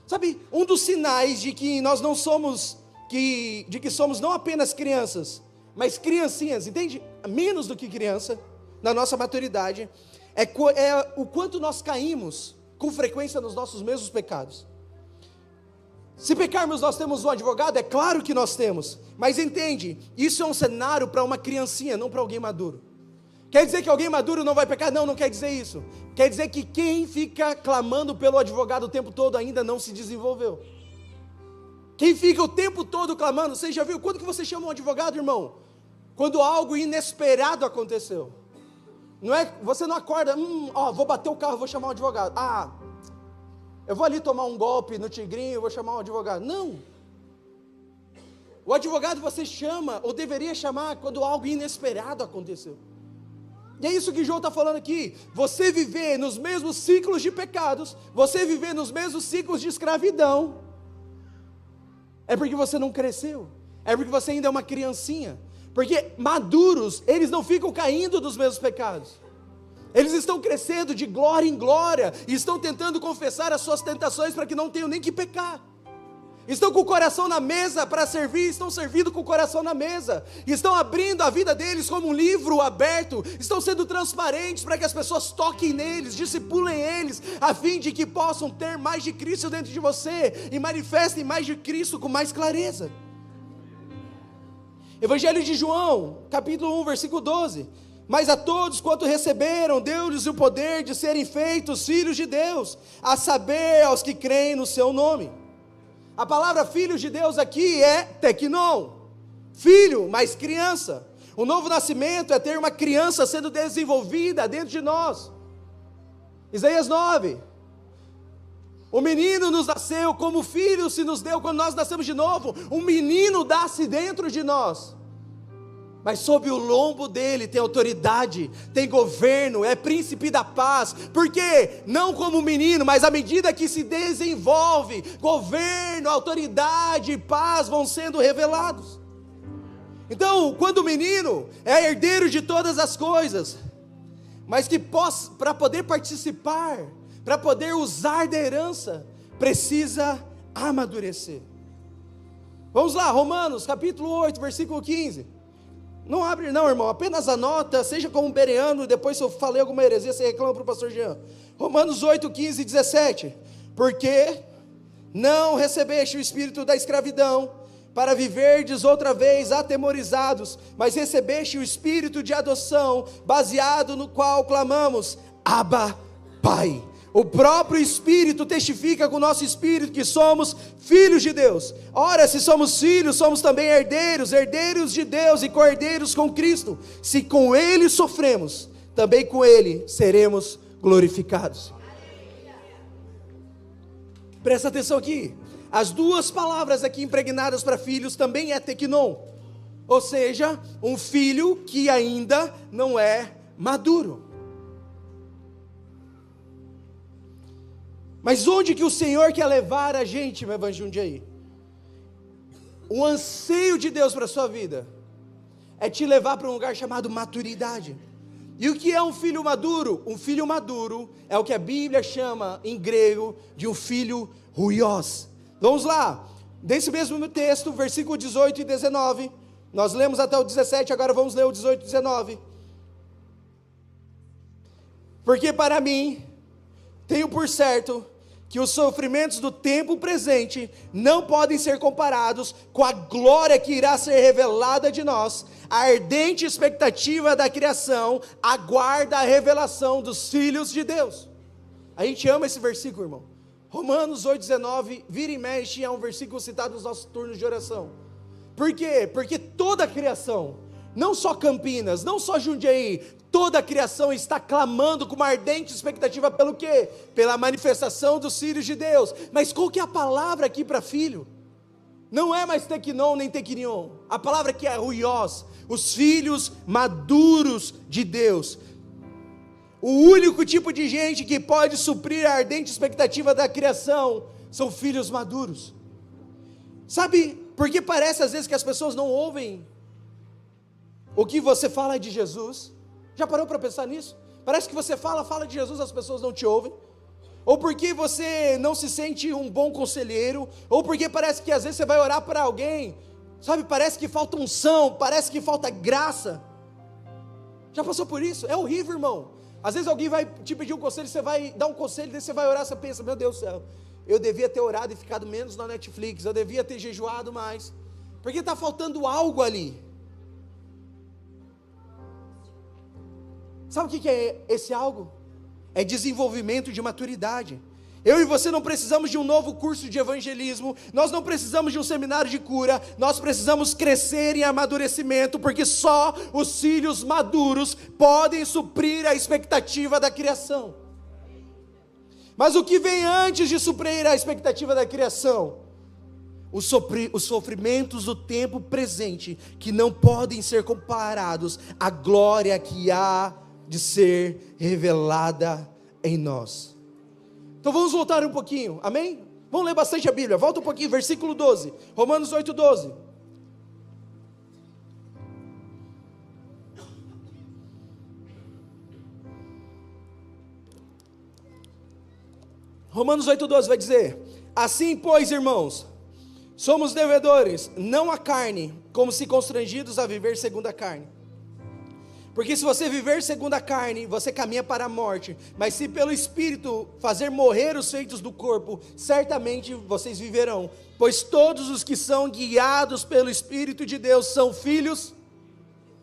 Sabe, um dos sinais de que nós não somos, de que somos não apenas crianças, mas criancinhas, entende? Menos do que criança, na nossa maturidade, é o quanto nós caímos com frequência nos nossos mesmos pecados. Se pecarmos, nós temos um advogado? É claro que nós temos, mas entende, isso é um cenário para uma criancinha, não para alguém maduro. Quer dizer que alguém maduro não vai pecar? Não, não quer dizer isso. Quer dizer que quem fica clamando pelo advogado o tempo todo ainda não se desenvolveu. Quem fica o tempo todo clamando, você já viu, quando que você chama um advogado, irmão? Quando algo inesperado aconteceu. Não é, você não acorda, vou bater o carro, vou chamar um advogado. Eu vou ali tomar um golpe no tigrinho, vou chamar um advogado. Não. O advogado você chama, ou deveria chamar, quando algo inesperado aconteceu. E é isso que João está falando aqui. Você viver nos mesmos ciclos de pecados, você viver nos mesmos ciclos de escravidão, é porque você não cresceu, é porque você ainda é uma criancinha. Porque maduros, eles não ficam caindo dos mesmos pecados. Eles estão crescendo de glória em glória, e estão tentando confessar as suas tentações para que não tenham nem que pecar. Estão com o coração na mesa para servir, estão servindo com o coração na mesa, estão abrindo a vida deles como um livro aberto, estão sendo transparentes para que as pessoas toquem neles, discipulem eles, a fim de que possam ter mais de Cristo dentro de você, e manifestem mais de Cristo com mais clareza. Evangelho de João, capítulo 1, versículo 12. Mas a todos quanto receberam, deu-lhes o poder de serem feitos filhos de Deus, a saber, aos que creem no seu nome. A palavra filhos de Deus aqui é teknon, filho, mais criança. O novo nascimento é ter uma criança sendo desenvolvida dentro de nós. Isaías 9. O menino nos nasceu, como filho se nos deu quando nós nascemos de novo. Um menino dá-se dentro de nós. mas sob o lombo dele tem autoridade, tem governo, é príncipe da paz. Por quê? Não como menino, mas à medida que se desenvolve, governo, autoridade e paz vão sendo revelados. Então, quando o menino é herdeiro de todas as coisas, mas que para poder participar, para poder usar da herança, precisa amadurecer. Vamos lá, Romanos capítulo 8, versículo 15. Não abre não, irmão, apenas anota, seja como um bereano, depois se eu falei alguma heresia, você reclama para o pastor Jean. Romanos 8, 15 e 17. Porque não recebeste o espírito da escravidão, para viverdes outra vez atemorizados, mas recebeste o espírito de adoção, baseado no qual clamamos, Abba, Pai. O próprio Espírito testifica com o nosso espírito que somos filhos de Deus. Ora, se somos filhos, somos também herdeiros, herdeiros de Deus e co-herdeiros com Cristo. Se com Ele sofremos, também com Ele seremos glorificados. Presta atenção aqui. As duas palavras aqui impregnadas para filhos também é teknon. Ou seja, um filho que ainda não é maduro. Mas onde que o Senhor quer levar a gente, meu irmão Jundiaí? O anseio de Deus para a sua vida é te levar para um lugar chamado maturidade. E o que é um filho maduro? Um filho maduro é o que a Bíblia chama em grego de um filho huios. Vamos lá, desse mesmo texto, versículo 18 e 19, nós lemos até o 17, agora vamos ler o 18 e 19. Porque para mim, tenho por certo que os sofrimentos do tempo presente não podem ser comparados com a glória que irá ser revelada de nós. A ardente expectativa da criação aguarda a revelação dos filhos de Deus. A gente ama esse versículo, irmão. Romanos 8,19, vira e mexe, é um versículo citado nos nossos turnos de oração. Por quê? Porque toda a criação, não só Campinas, não só Jundiaí, toda a criação está clamando com uma ardente expectativa pelo quê? Pela manifestação dos filhos de Deus. Mas qual que é a palavra aqui para filho? Não é mais teknon nem teknion. A palavra aqui é huios, os filhos maduros de Deus. O único tipo de gente que pode suprir a ardente expectativa da criação são filhos maduros. Sabe, porque parece às vezes que as pessoas não ouvem o que você fala de Jesus. Já parou para pensar nisso? Parece que você fala de Jesus, as pessoas não te ouvem. Ou porque você não se sente um bom conselheiro, ou porque parece que às vezes você vai orar para alguém, sabe, parece que falta unção, parece que falta graça. Já passou por isso? É horrível, irmão. Às vezes alguém vai te pedir um conselho, você vai dar um conselho, daí você vai orar, você pensa, meu Deus do céu, eu devia ter orado e ficado menos na Netflix, eu devia ter jejuado mais, porque está faltando algo ali. Sabe o que é esse algo? É desenvolvimento de maturidade. Eu e você não precisamos de um novo curso de evangelismo, nós não precisamos de um seminário de cura, nós precisamos crescer em amadurecimento, porque só os filhos maduros podem suprir a expectativa da criação. Mas o que vem antes de suprir a expectativa da criação? Os sofrimentos do tempo presente, que não podem ser comparados à glória que há de ser revelada em nós. Então vamos voltar um pouquinho, amém? Vamos ler bastante a Bíblia, volta um pouquinho, versículo 12, Romanos 8, 12. Romanos 8, 12 vai dizer, assim pois irmãos, somos devedores, não à carne, como se constrangidos a viver segundo a carne. Porque se você viver segundo a carne, você caminha para a morte. Mas se pelo Espírito fazer morrer os feitos do corpo, certamente vocês viverão. Pois todos os que são guiados pelo Espírito de Deus são filhos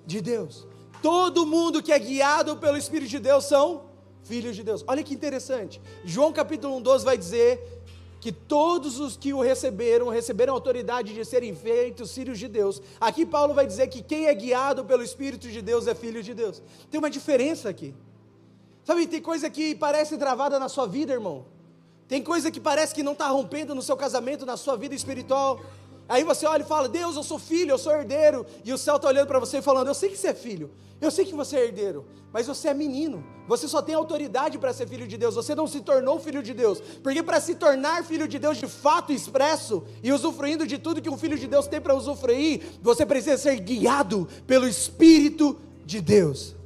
de Deus. Todo mundo que é guiado pelo Espírito de Deus são filhos de Deus. Olha que interessante. João capítulo 1, 12 vai dizer que todos os que o receberam a autoridade de serem feitos filhos de Deus. Aqui Paulo vai dizer que quem é guiado pelo Espírito de Deus é filho de Deus. Tem uma diferença aqui. Sabe, tem coisa que parece travada na sua vida, irmão. Tem coisa que parece que não está rompendo no seu casamento, na sua vida espiritual. Aí você olha e fala: Deus, eu sou filho, eu sou herdeiro. E o céu está olhando para você e falando: eu sei que você é filho, eu sei que você é herdeiro, mas você é menino, você só tem autoridade para ser filho de Deus, você não se tornou filho de Deus, porque para se tornar filho de Deus de fato expresso, e usufruindo de tudo que um filho de Deus tem para usufruir, você precisa ser guiado pelo Espírito de Deus.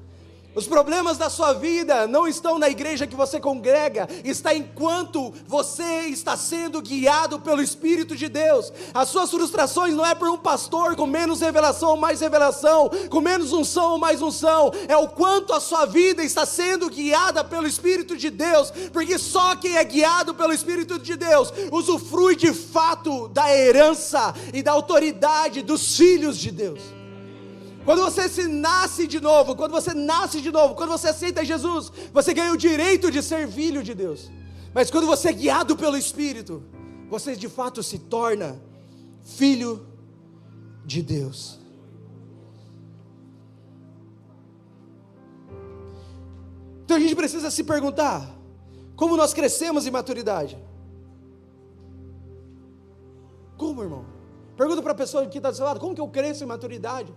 Os problemas da sua vida não estão na igreja que você congrega, está enquanto você está sendo guiado pelo Espírito de Deus. As suas frustrações não é por um pastor com menos revelação ou mais revelação, com menos unção ou mais unção, é o quanto a sua vida está sendo guiada pelo Espírito de Deus, porque só quem é guiado pelo Espírito de Deus usufrui de fato da herança e da autoridade dos filhos de Deus. Quando você nasce de novo, quando você aceita Jesus, você ganha o direito de ser filho de Deus. Mas quando você é guiado pelo Espírito, você de fato se torna filho de Deus. Então a gente precisa se perguntar: como nós crescemos em maturidade? Como, irmão? Pergunta para a pessoa que está do seu lado: como que eu cresço em maturidade?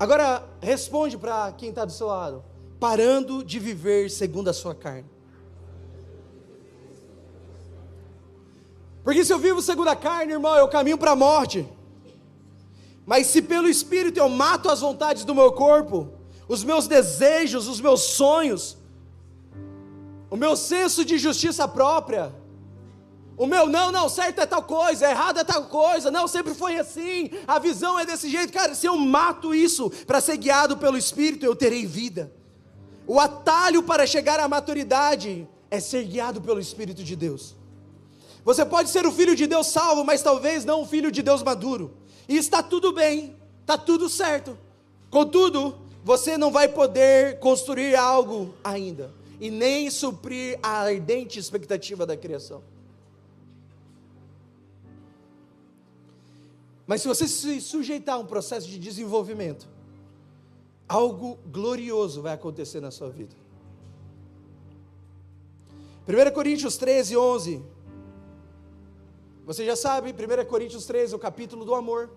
Agora, responde para quem está do seu lado: parando de viver segundo a sua carne. Porque se eu vivo segundo a carne, irmão, eu caminho para a morte. Mas se pelo Espírito eu mato as vontades do meu corpo, os meus desejos, os meus sonhos, o meu senso de justiça própria, o meu não, certo é tal coisa, errado é tal coisa, não, sempre foi assim, a visão é desse jeito, cara, se eu mato isso para ser guiado pelo Espírito, eu terei vida. O atalho para chegar à maturidade é ser guiado pelo Espírito de Deus. Você pode ser o filho de Deus salvo, mas talvez não o filho de Deus maduro, e está tudo bem, está tudo certo. Contudo, você não vai poder construir algo ainda, e nem suprir a ardente expectativa da criação. Mas se você se sujeitar a um processo de desenvolvimento, algo glorioso vai acontecer na sua vida. 1 Coríntios 13, 11. Você já sabe, 1 Coríntios 13, o capítulo do amor.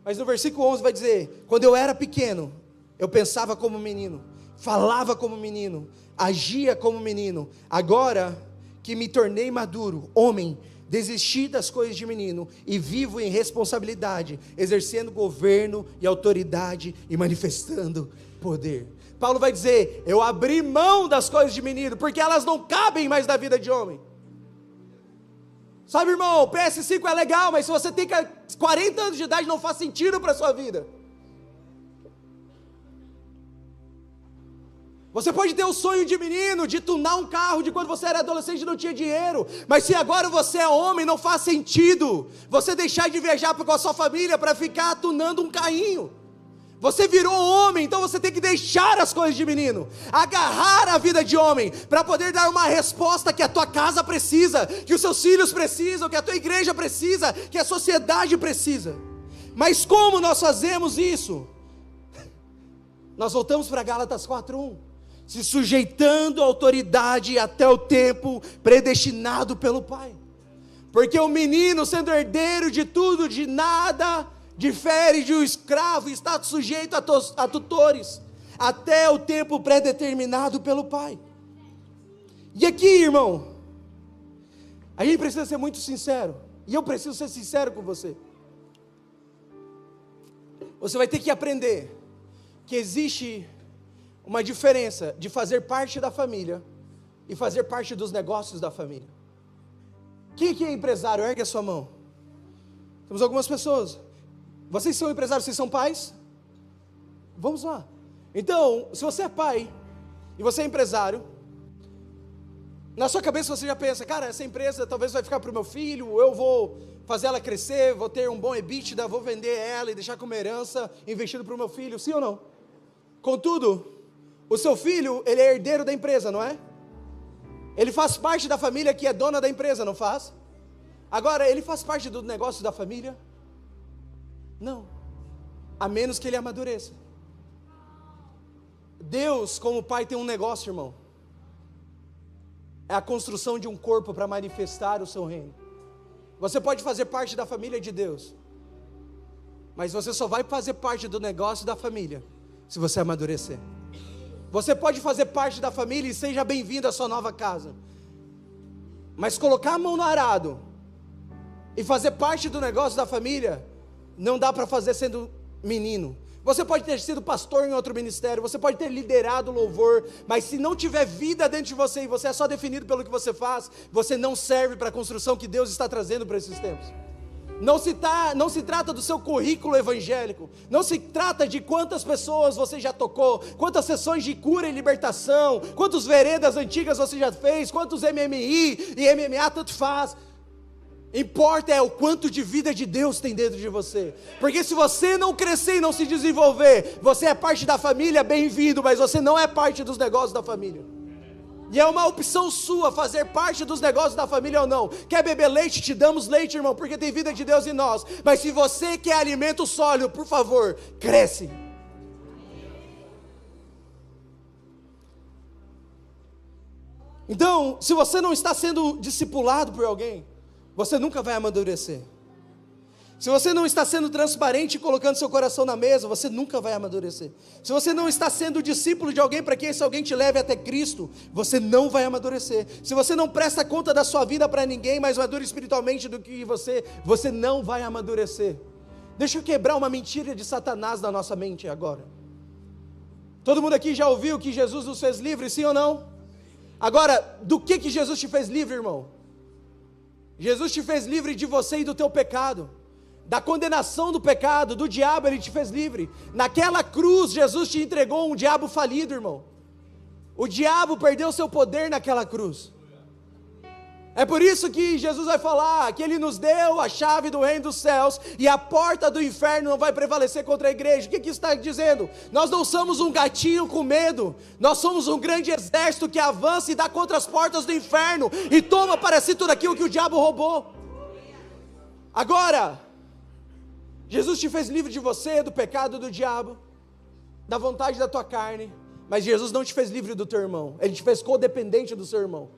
Mas no versículo 11 vai dizer: quando eu era pequeno, eu pensava como menino, falava como menino, agia como menino. Agora que me tornei maduro, homem, desisti das coisas de menino e vivo em responsabilidade, exercendo governo e autoridade e manifestando poder. Paulo vai dizer: eu abri mão das coisas de menino, porque elas não cabem mais na vida de homem. Sabe, irmão, o PS5 é legal, mas se você tem 40 anos de idade, não faz sentido para a sua vida. Você pode ter o sonho de menino, de tunar um carro, de quando você era adolescente e não tinha dinheiro, mas se agora você é homem, não faz sentido você deixar de viajar com a sua família para ficar tunando um carrinho. Você virou homem, então você tem que deixar as coisas de menino, agarrar a vida de homem, para poder dar uma resposta que a tua casa precisa, que os seus filhos precisam, que a tua igreja precisa, que a sociedade precisa. Mas como nós fazemos isso? Nós voltamos para Gálatas 4:1. Se sujeitando à autoridade até o tempo predestinado pelo Pai. Porque o menino, sendo herdeiro de tudo, de nada difere de um escravo, está sujeito a tutores, até o tempo predeterminado pelo Pai. E aqui, irmão, a gente precisa ser muito sincero, e eu preciso ser sincero com você. Você vai ter que aprender que existe uma diferença de fazer parte da família e fazer parte dos negócios da família. Quem aqui é empresário? Ergue a sua mão. Temos algumas pessoas. Vocês são empresários, vocês são pais? Vamos lá. Então, se você é pai e você é empresário, na sua cabeça você já pensa: cara, essa empresa talvez vai ficar para o meu filho, eu vou fazer ela crescer, vou ter um bom EBITDA, vou vender ela e deixar como herança investido para o meu filho, sim ou não? Contudo, o seu filho, ele é herdeiro da empresa, não é? Ele faz parte da família que é dona da empresa, não faz? Agora, ele faz parte do negócio da família? Não, a menos que ele amadureça. Deus, como pai, tem um negócio, irmão. é a construção de um corpo para manifestar o seu reino. Você pode fazer parte da família de Deus, mas você só vai fazer parte do negócio da família se você amadurecer. Você pode fazer parte da família e seja bem-vindo à sua nova casa, mas colocar a mão no arado e fazer parte do negócio da família, não dá para fazer sendo menino. Você pode ter sido pastor em outro ministério, você pode ter liderado louvor, mas se não tiver vida dentro de você e você é só definido pelo que você faz, você não serve para a construção que Deus está trazendo para esses tempos. Não se trata do seu currículo evangélico, não se trata de quantas pessoas você já tocou, quantas sessões de cura e libertação, quantas veredas antigas você já fez, quantos MMI e MMA tanto faz. Importa é o quanto de vida de Deus tem dentro de você, porque se você não crescer e não se desenvolver, você é parte da família, bem-vindo, mas você não é parte dos negócios da família. E é uma opção sua fazer parte dos negócios da família ou não. Quer beber leite? Te damos leite, irmão, porque tem vida de Deus em nós. Mas se você quer alimento sólido, por favor, cresce. Então, se você não está sendo discipulado por alguém, você nunca vai amadurecer. Se você não está sendo transparente e colocando seu coração na mesa, você nunca vai amadurecer. Se você não está sendo discípulo de alguém para que esse alguém te leve até Cristo, você não vai amadurecer. Se você não presta conta da sua vida para ninguém, mas madura espiritualmente do que você não vai amadurecer. Deixa eu quebrar uma mentira de Satanás na nossa mente agora. Todo mundo aqui já ouviu que Jesus nos fez livres, sim ou não? Agora, do que Jesus te fez livre, irmão? Jesus te fez livre de você e do teu pecado, da condenação do pecado, do diabo. Ele te fez livre. Naquela cruz Jesus te entregou um diabo falido, irmão. O diabo perdeu seu poder naquela cruz. É por isso que Jesus vai falar que Ele nos deu a chave do reino dos céus e a porta do inferno não vai prevalecer contra a igreja. O que está dizendo? Nós não somos um gatinho com medo, nós somos um grande exército que avança e dá contra as portas do inferno e toma para si tudo aquilo que o diabo roubou. Agora, Jesus te fez livre de você, do pecado do diabo, da vontade da tua carne, mas Jesus não te fez livre do teu irmão, Ele te fez codependente do seu irmão.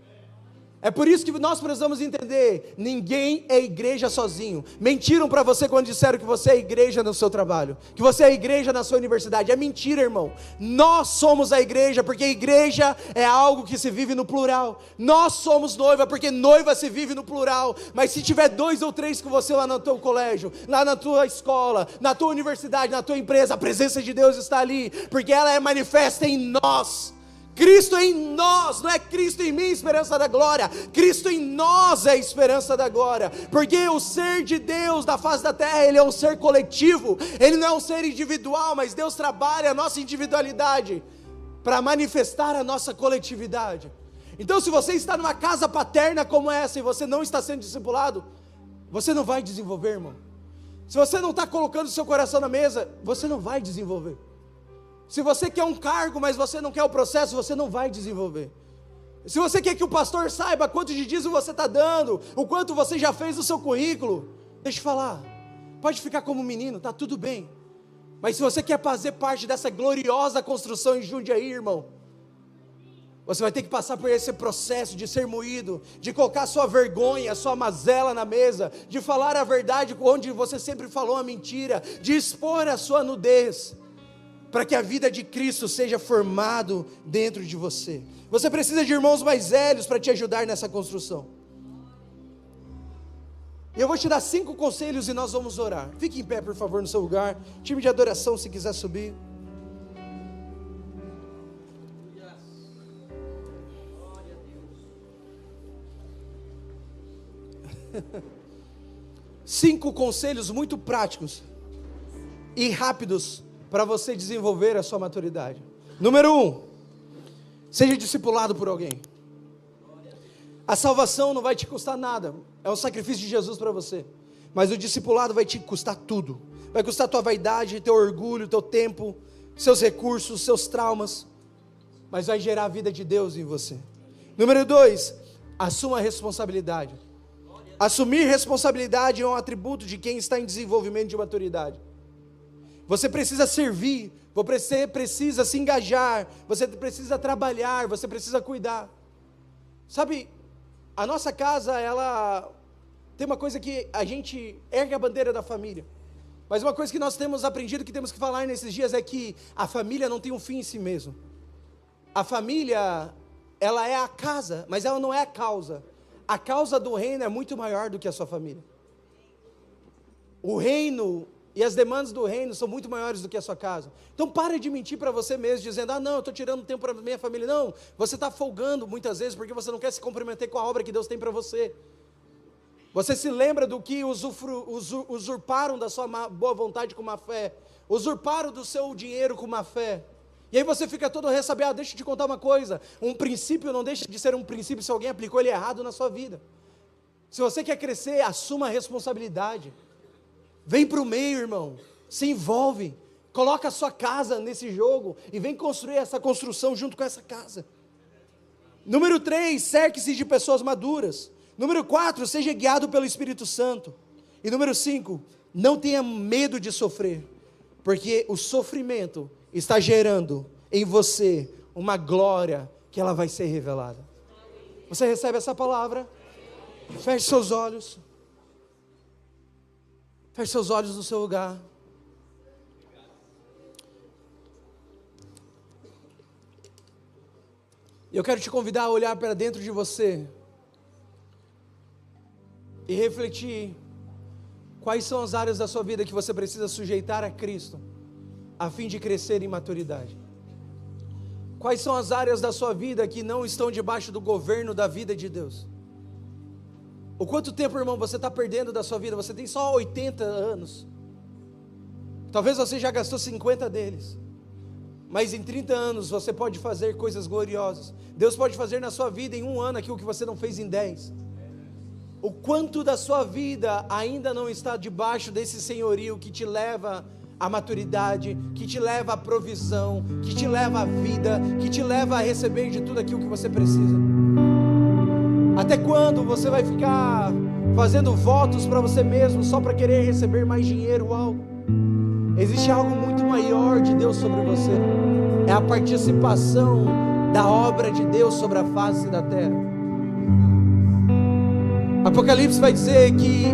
É por isso que nós precisamos entender, ninguém é igreja sozinho. Mentiram para você quando disseram que você é igreja no seu trabalho, que você é igreja na sua universidade. É mentira, irmão. Nós somos a igreja, porque igreja é algo que se vive no plural. Nós somos noiva, porque noiva se vive no plural. Mas se tiver 2 ou 3 com você lá no teu colégio, lá na tua escola, na tua universidade, na tua empresa, a presença de Deus está ali, porque ela é manifesta em nós. Cristo em nós, não é Cristo em mim, esperança da glória. Cristo em nós é a esperança da glória, porque o ser de Deus da face da terra, Ele é um ser coletivo, Ele não é um ser individual, mas Deus trabalha a nossa individualidade para manifestar a nossa coletividade. Então, se você está numa casa paterna como essa e você não está sendo discipulado, você não vai desenvolver, irmão. Se você não está colocando seu coração na mesa, você não vai desenvolver. Se você quer um cargo, mas você não quer o processo, você não vai desenvolver. Se você quer que o pastor saiba quanto de dízimo você está dando, o quanto você já fez no seu currículo, deixa eu falar, pode ficar como menino, está tudo bem. Mas se você quer fazer parte dessa gloriosa construção em Jundiaí, irmão, você vai ter que passar por esse processo de ser moído, de colocar sua vergonha, sua mazela na mesa, de falar a verdade onde você sempre falou a mentira, de expor a sua nudez, para que a vida de Cristo seja formado dentro de você. Você precisa de irmãos mais velhos para te ajudar nessa construção. Eu vou te dar 5 conselhos e nós vamos orar. Fique em pé, por favor, no seu lugar. Time de adoração, se quiser subir. Cinco conselhos muito práticos e rápidos para você desenvolver a sua maturidade. Número 1, seja discipulado por alguém. A salvação não vai te custar nada, é um sacrifício de Jesus para você, mas o discipulado vai te custar tudo. Vai custar tua vaidade, teu orgulho, teu tempo, seus recursos, seus traumas, mas vai gerar a vida de Deus em você. Número 2, assuma a responsabilidade. Assumir responsabilidade é um atributo de quem está em desenvolvimento de maturidade. Você precisa servir, você precisa se engajar, você precisa trabalhar, você precisa cuidar. Sabe, a nossa casa, ela tem uma coisa que a gente ergue a bandeira da família. Mas uma coisa que nós temos aprendido, que temos que falar nesses dias, é que a família não tem um fim em si mesmo. A família, ela é a casa, mas ela não é a causa. A causa do reino é muito maior do que a sua família. O reino e as demandas do reino são muito maiores do que a sua casa. Então pare de mentir para você mesmo, dizendo, não, eu estou tirando tempo para minha família. Não, você está folgando muitas vezes, porque você não quer se comprometer com a obra que Deus tem para você. Você se lembra do que usurparam da sua boa vontade com má fé, usurparam do seu dinheiro com má fé, e aí você fica todo ressabiado. Deixa eu te contar uma coisa, um princípio não deixa de ser um princípio se alguém aplicou ele errado na sua vida. Se você quer crescer, assuma a responsabilidade, vem para o meio, irmão, se envolve, coloca a sua casa nesse jogo, e vem construir essa construção junto com essa casa. Número 3, cerque-se de pessoas maduras. Número 4, seja guiado pelo Espírito Santo. E número 5, não tenha medo de sofrer, porque o sofrimento está gerando em você uma glória que ela vai ser revelada. Você recebe essa palavra? Feche seus olhos. Feche seus olhos no seu lugar. E eu quero te convidar a olhar para dentro de você e refletir quais são as áreas da sua vida que você precisa sujeitar a Cristo, a fim de crescer em maturidade. Quais são as áreas da sua vida que não estão debaixo do governo da vida de Deus? O quanto tempo, irmão, você está perdendo da sua vida? Você tem só 80 anos. Talvez você já gastou 50 deles. Mas em 30 anos você pode fazer coisas gloriosas. Deus pode fazer na sua vida em 1 ano aquilo que você não fez em 10. O quanto da sua vida ainda não está debaixo desse senhorio que te leva à maturidade, que te leva à provisão, que te leva à vida, que te leva a receber de tudo aquilo que você precisa. Até quando você vai ficar fazendo votos para você mesmo só para querer receber mais dinheiro ou algo? Existe algo muito maior de Deus sobre você. É a participação da obra de Deus sobre a face da terra. Apocalipse vai dizer que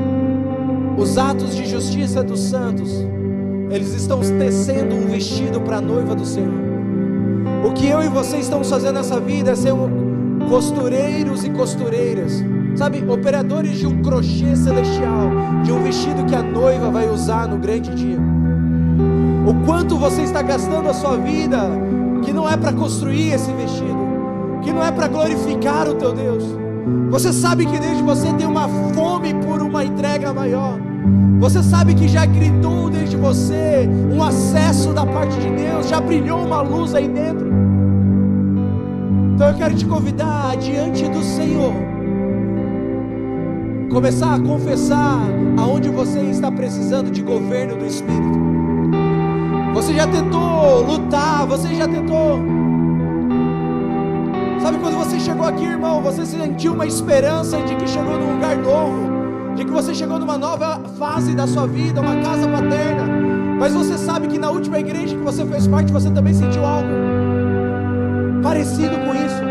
os atos de justiça dos santos, eles estão tecendo um vestido para a noiva do Senhor. O que eu e você estamos fazendo nessa vida é ser costureiros e costureiras, sabe, operadores de um crochê celestial, de um vestido que a noiva vai usar no grande dia. O quanto você está gastando a sua vida, que não é para construir esse vestido, que não é para glorificar o teu Deus. Você sabe que dentro de você tem uma fome por uma entrega maior. Você sabe que já gritou dentro de você um acesso da parte de Deus, já brilhou uma luz aí dentro. Então eu quero te convidar diante do Senhor, começar a confessar aonde você está precisando de governo do Espírito. Você já tentou lutar, você já tentou. Sabe quando você chegou aqui, irmão, você sentiu uma esperança de que chegou num lugar novo, de que você chegou numa nova fase da sua vida, uma casa paterna, mas você sabe que na última igreja que você fez parte, você também sentiu algo parecido com isso.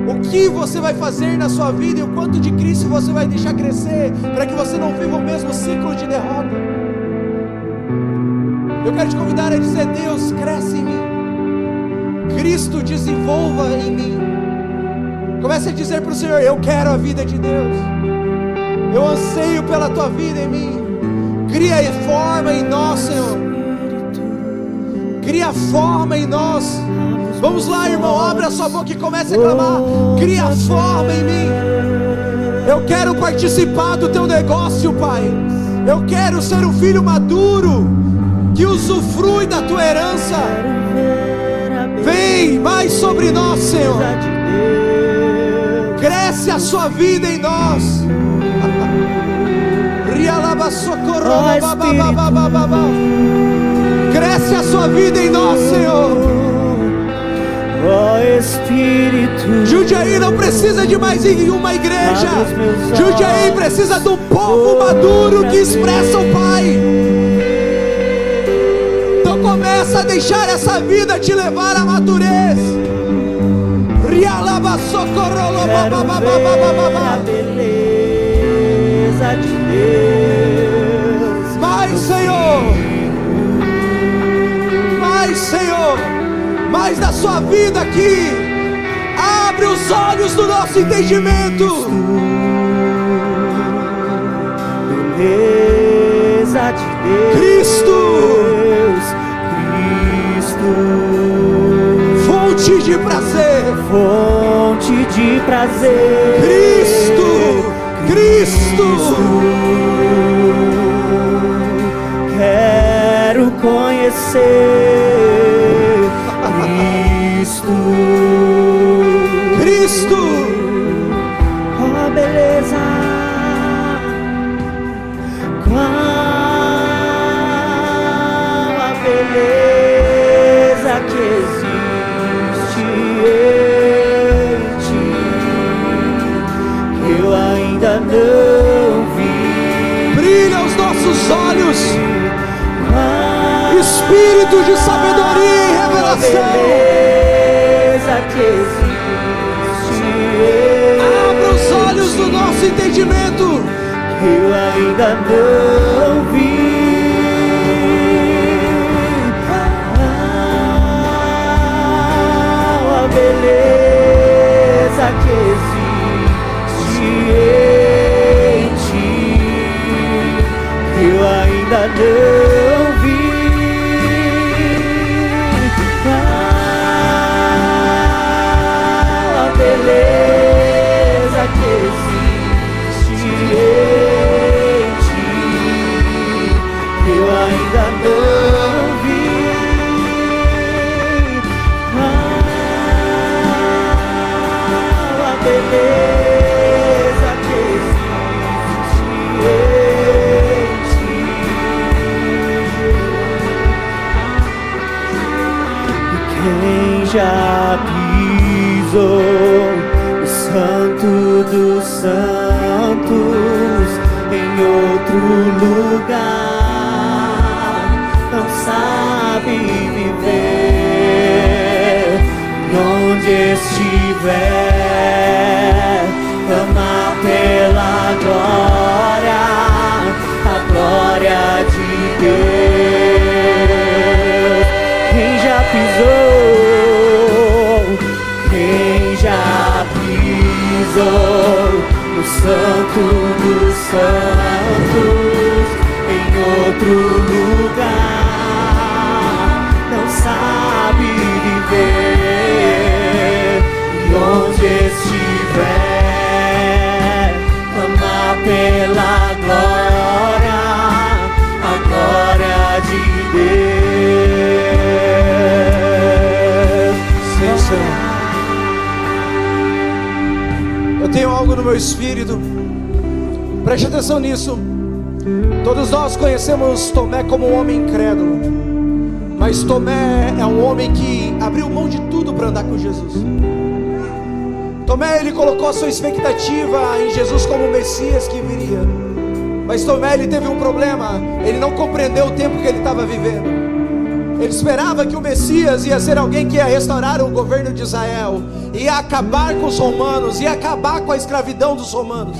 O que você vai fazer na sua vida e o quanto de Cristo você vai deixar crescer, para que você não viva o mesmo ciclo de derrota? Eu quero te convidar a dizer: Deus, cresce em mim, Cristo, desenvolva em mim. Comece a dizer para o Senhor: eu quero a vida de Deus, eu anseio pela tua vida em mim. Cria forma em nós, Senhor, cria forma em nós. Vamos lá, irmão, abre a sua boca e comece a clamar: cria forma em mim. Eu quero participar do teu negócio, Pai. Eu quero ser um filho maduro que usufrui da tua herança. Vem mais sobre nós, Senhor. Cresce a sua vida em nós. Cresce a sua vida em nós, Senhor. Espírito, Jundiaí não precisa de mais uma igreja. Jundiaí precisa de um povo maduro que expressa o Pai. Então começa a deixar essa vida te levar à madurez. Rialaba socorro. a beleza de Deus. Mais, Senhor, mais, Senhor, mais da sua vida aqui. Abre os olhos do nosso entendimento. Beleza de Deus. Cristo, fonte de prazer, fonte de prazer. Cristo, quero conhecer Cristo, oh beleza, qual a beleza que existe em ti, que eu ainda não vi. Brilha os nossos olhos, espírito de sabedoria e revelação. Que existe, abra os olhos do nosso entendimento, que eu ainda não vi. A beleza que existe em ti, que eu ainda não vi. Beleza que existe em ti, que eu ainda não vi. A beleza que existe em ti. E quem já o Santo dos Santos em outro lugar, não sabe viver e onde estiver, ama pela glória, a glória de Deus. Quem já pisou, o Santo dos Santos em outro lugar, não sabe viver e onde estiver, ama pela glória, a glória de Deus. Sim, Senhor. Eu tenho algo no meu espírito, preste atenção nisso. Todos nós conhecemos Tomé como um homem incrédulo, mas Tomé é um homem que abriu mão de tudo para andar com Jesus. Tomé, ele colocou a sua expectativa em Jesus como o Messias que viria, mas Tomé, ele teve um problema, ele não compreendeu o tempo que ele estava vivendo. Ele esperava que o Messias ia ser alguém que ia restaurar o governo de Israel, ia acabar com os romanos, ia acabar com a escravidão dos romanos.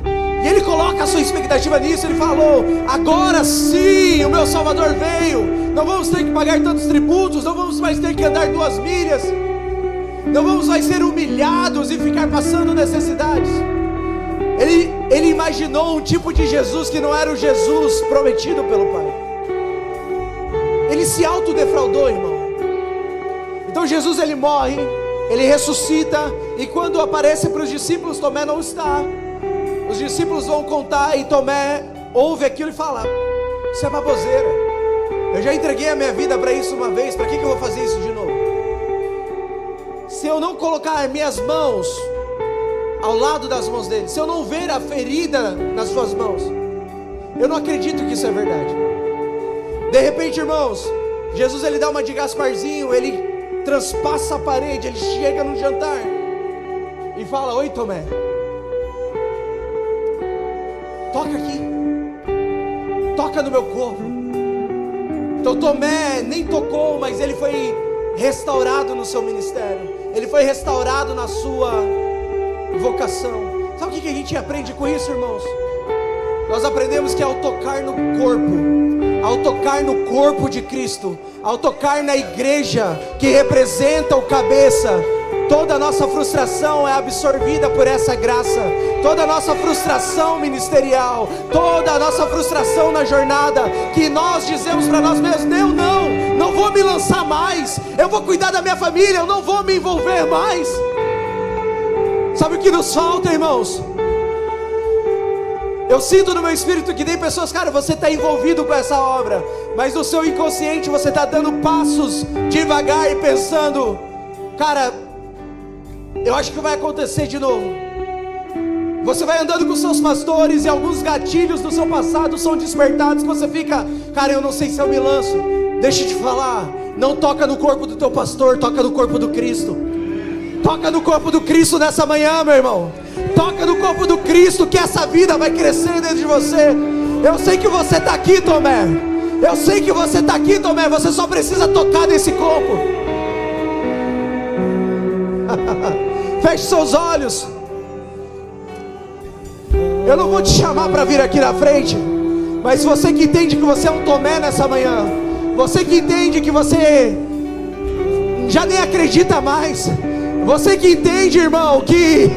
E ele coloca a sua expectativa nisso. Ele falou: agora sim, o meu Salvador veio, não vamos ter que pagar tantos tributos, não vamos mais ter que andar 2 milhas, não vamos mais ser humilhados e ficar passando necessidades. Ele imaginou um tipo de Jesus que não era o Jesus prometido pelo Pai. Ele se autodefraudou, irmão. Então Jesus, ele morre, ele ressuscita, e quando aparece para os discípulos, Tomé não está. Os discípulos vão contar, e Tomé ouve aquilo e fala: isso é baboseira, eu já entreguei a minha vida para isso uma vez, para que eu vou fazer isso de novo? Se eu não colocar minhas mãos ao lado das mãos dele, se eu não ver a ferida nas suas mãos, eu não acredito que isso é verdade. De repente, irmãos, Jesus, ele dá uma de Gasparzinho, ele transpassa a parede, ele chega no jantar e fala: oi, Tomé, toca aqui, toca no meu corpo. Então Tomé nem tocou, mas ele foi restaurado no seu ministério, ele foi restaurado na sua vocação. Sabe o que a gente aprende com isso, irmãos? Nós aprendemos que ao tocar no corpo de Cristo, ao tocar na igreja que representa o cabeça, toda a nossa frustração é absorvida por essa graça. Toda a nossa frustração ministerial, toda a nossa frustração na jornada, que nós dizemos para nós mesmos: eu não vou me lançar mais, eu vou cuidar da minha família, eu não vou me envolver mais. Sabe o que nos falta, irmãos? Eu sinto no meu espírito que tem pessoas, cara, você está envolvido com essa obra, mas no seu inconsciente você está dando passos devagar e pensando: cara, eu acho que vai acontecer de novo. Você vai andando com seus pastores e alguns gatilhos do seu passado são despertados, que você fica: cara, eu não sei se eu me lanço. Deixa eu te falar, não toca no corpo do teu pastor, toca no corpo do Cristo. Toca no corpo do Cristo nessa manhã, meu irmão. Toca no corpo do Cristo, que essa vida vai crescer dentro de você. Eu sei que você está aqui, Tomé. Eu sei que você está aqui, Tomé. Você só precisa tocar nesse corpo. Feche seus olhos. Eu não vou te chamar para vir aqui na frente, mas você que entende que você é um Tomé nessa manhã, você que entende que você já nem acredita mais, você que entende, irmão, que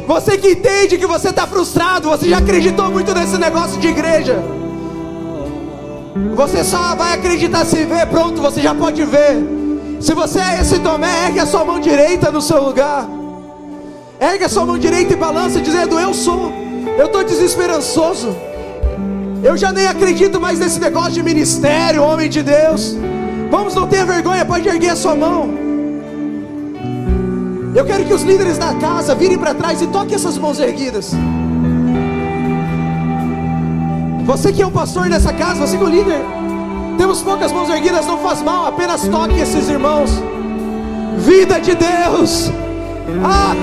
você que entende que você está frustrado, você já acreditou muito nesse negócio de igreja, você só vai acreditar se ver. Pronto, você já pode ver. Se você é esse Tomé, ergue a sua mão direita no seu lugar. Ergue a sua mão direita e balança, dizendo: eu estou desesperançoso, eu já nem acredito mais nesse negócio de ministério, homem de Deus. Vamos, não tenha vergonha, pode erguer a sua mão. Eu quero que os líderes da casa virem para trás e toquem essas mãos erguidas. Você que é um pastor nessa casa, você que é o líder, temos poucas mãos erguidas, não faz mal, apenas toque esses irmãos. Vida de Deus,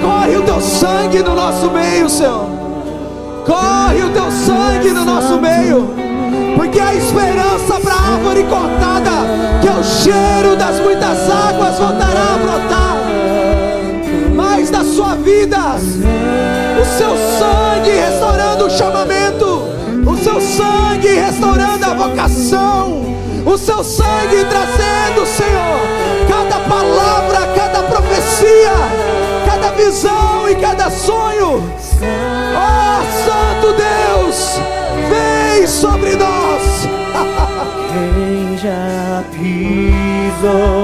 corre o teu sangue no nosso meio, Senhor. Corre o teu sangue no nosso meio, porque a esperança para a árvore cortada, que é o cheiro das muitas águas, voltará a brotar. Mas da sua vida, o seu sangue restaurando o chamamento, o seu sangue restaurando a vocação, o seu sangue trazendo, Senhor, cada palavra, cada profecia, cada visão e cada sonho. Santo Deus, vem sobre nós. Quem já pisou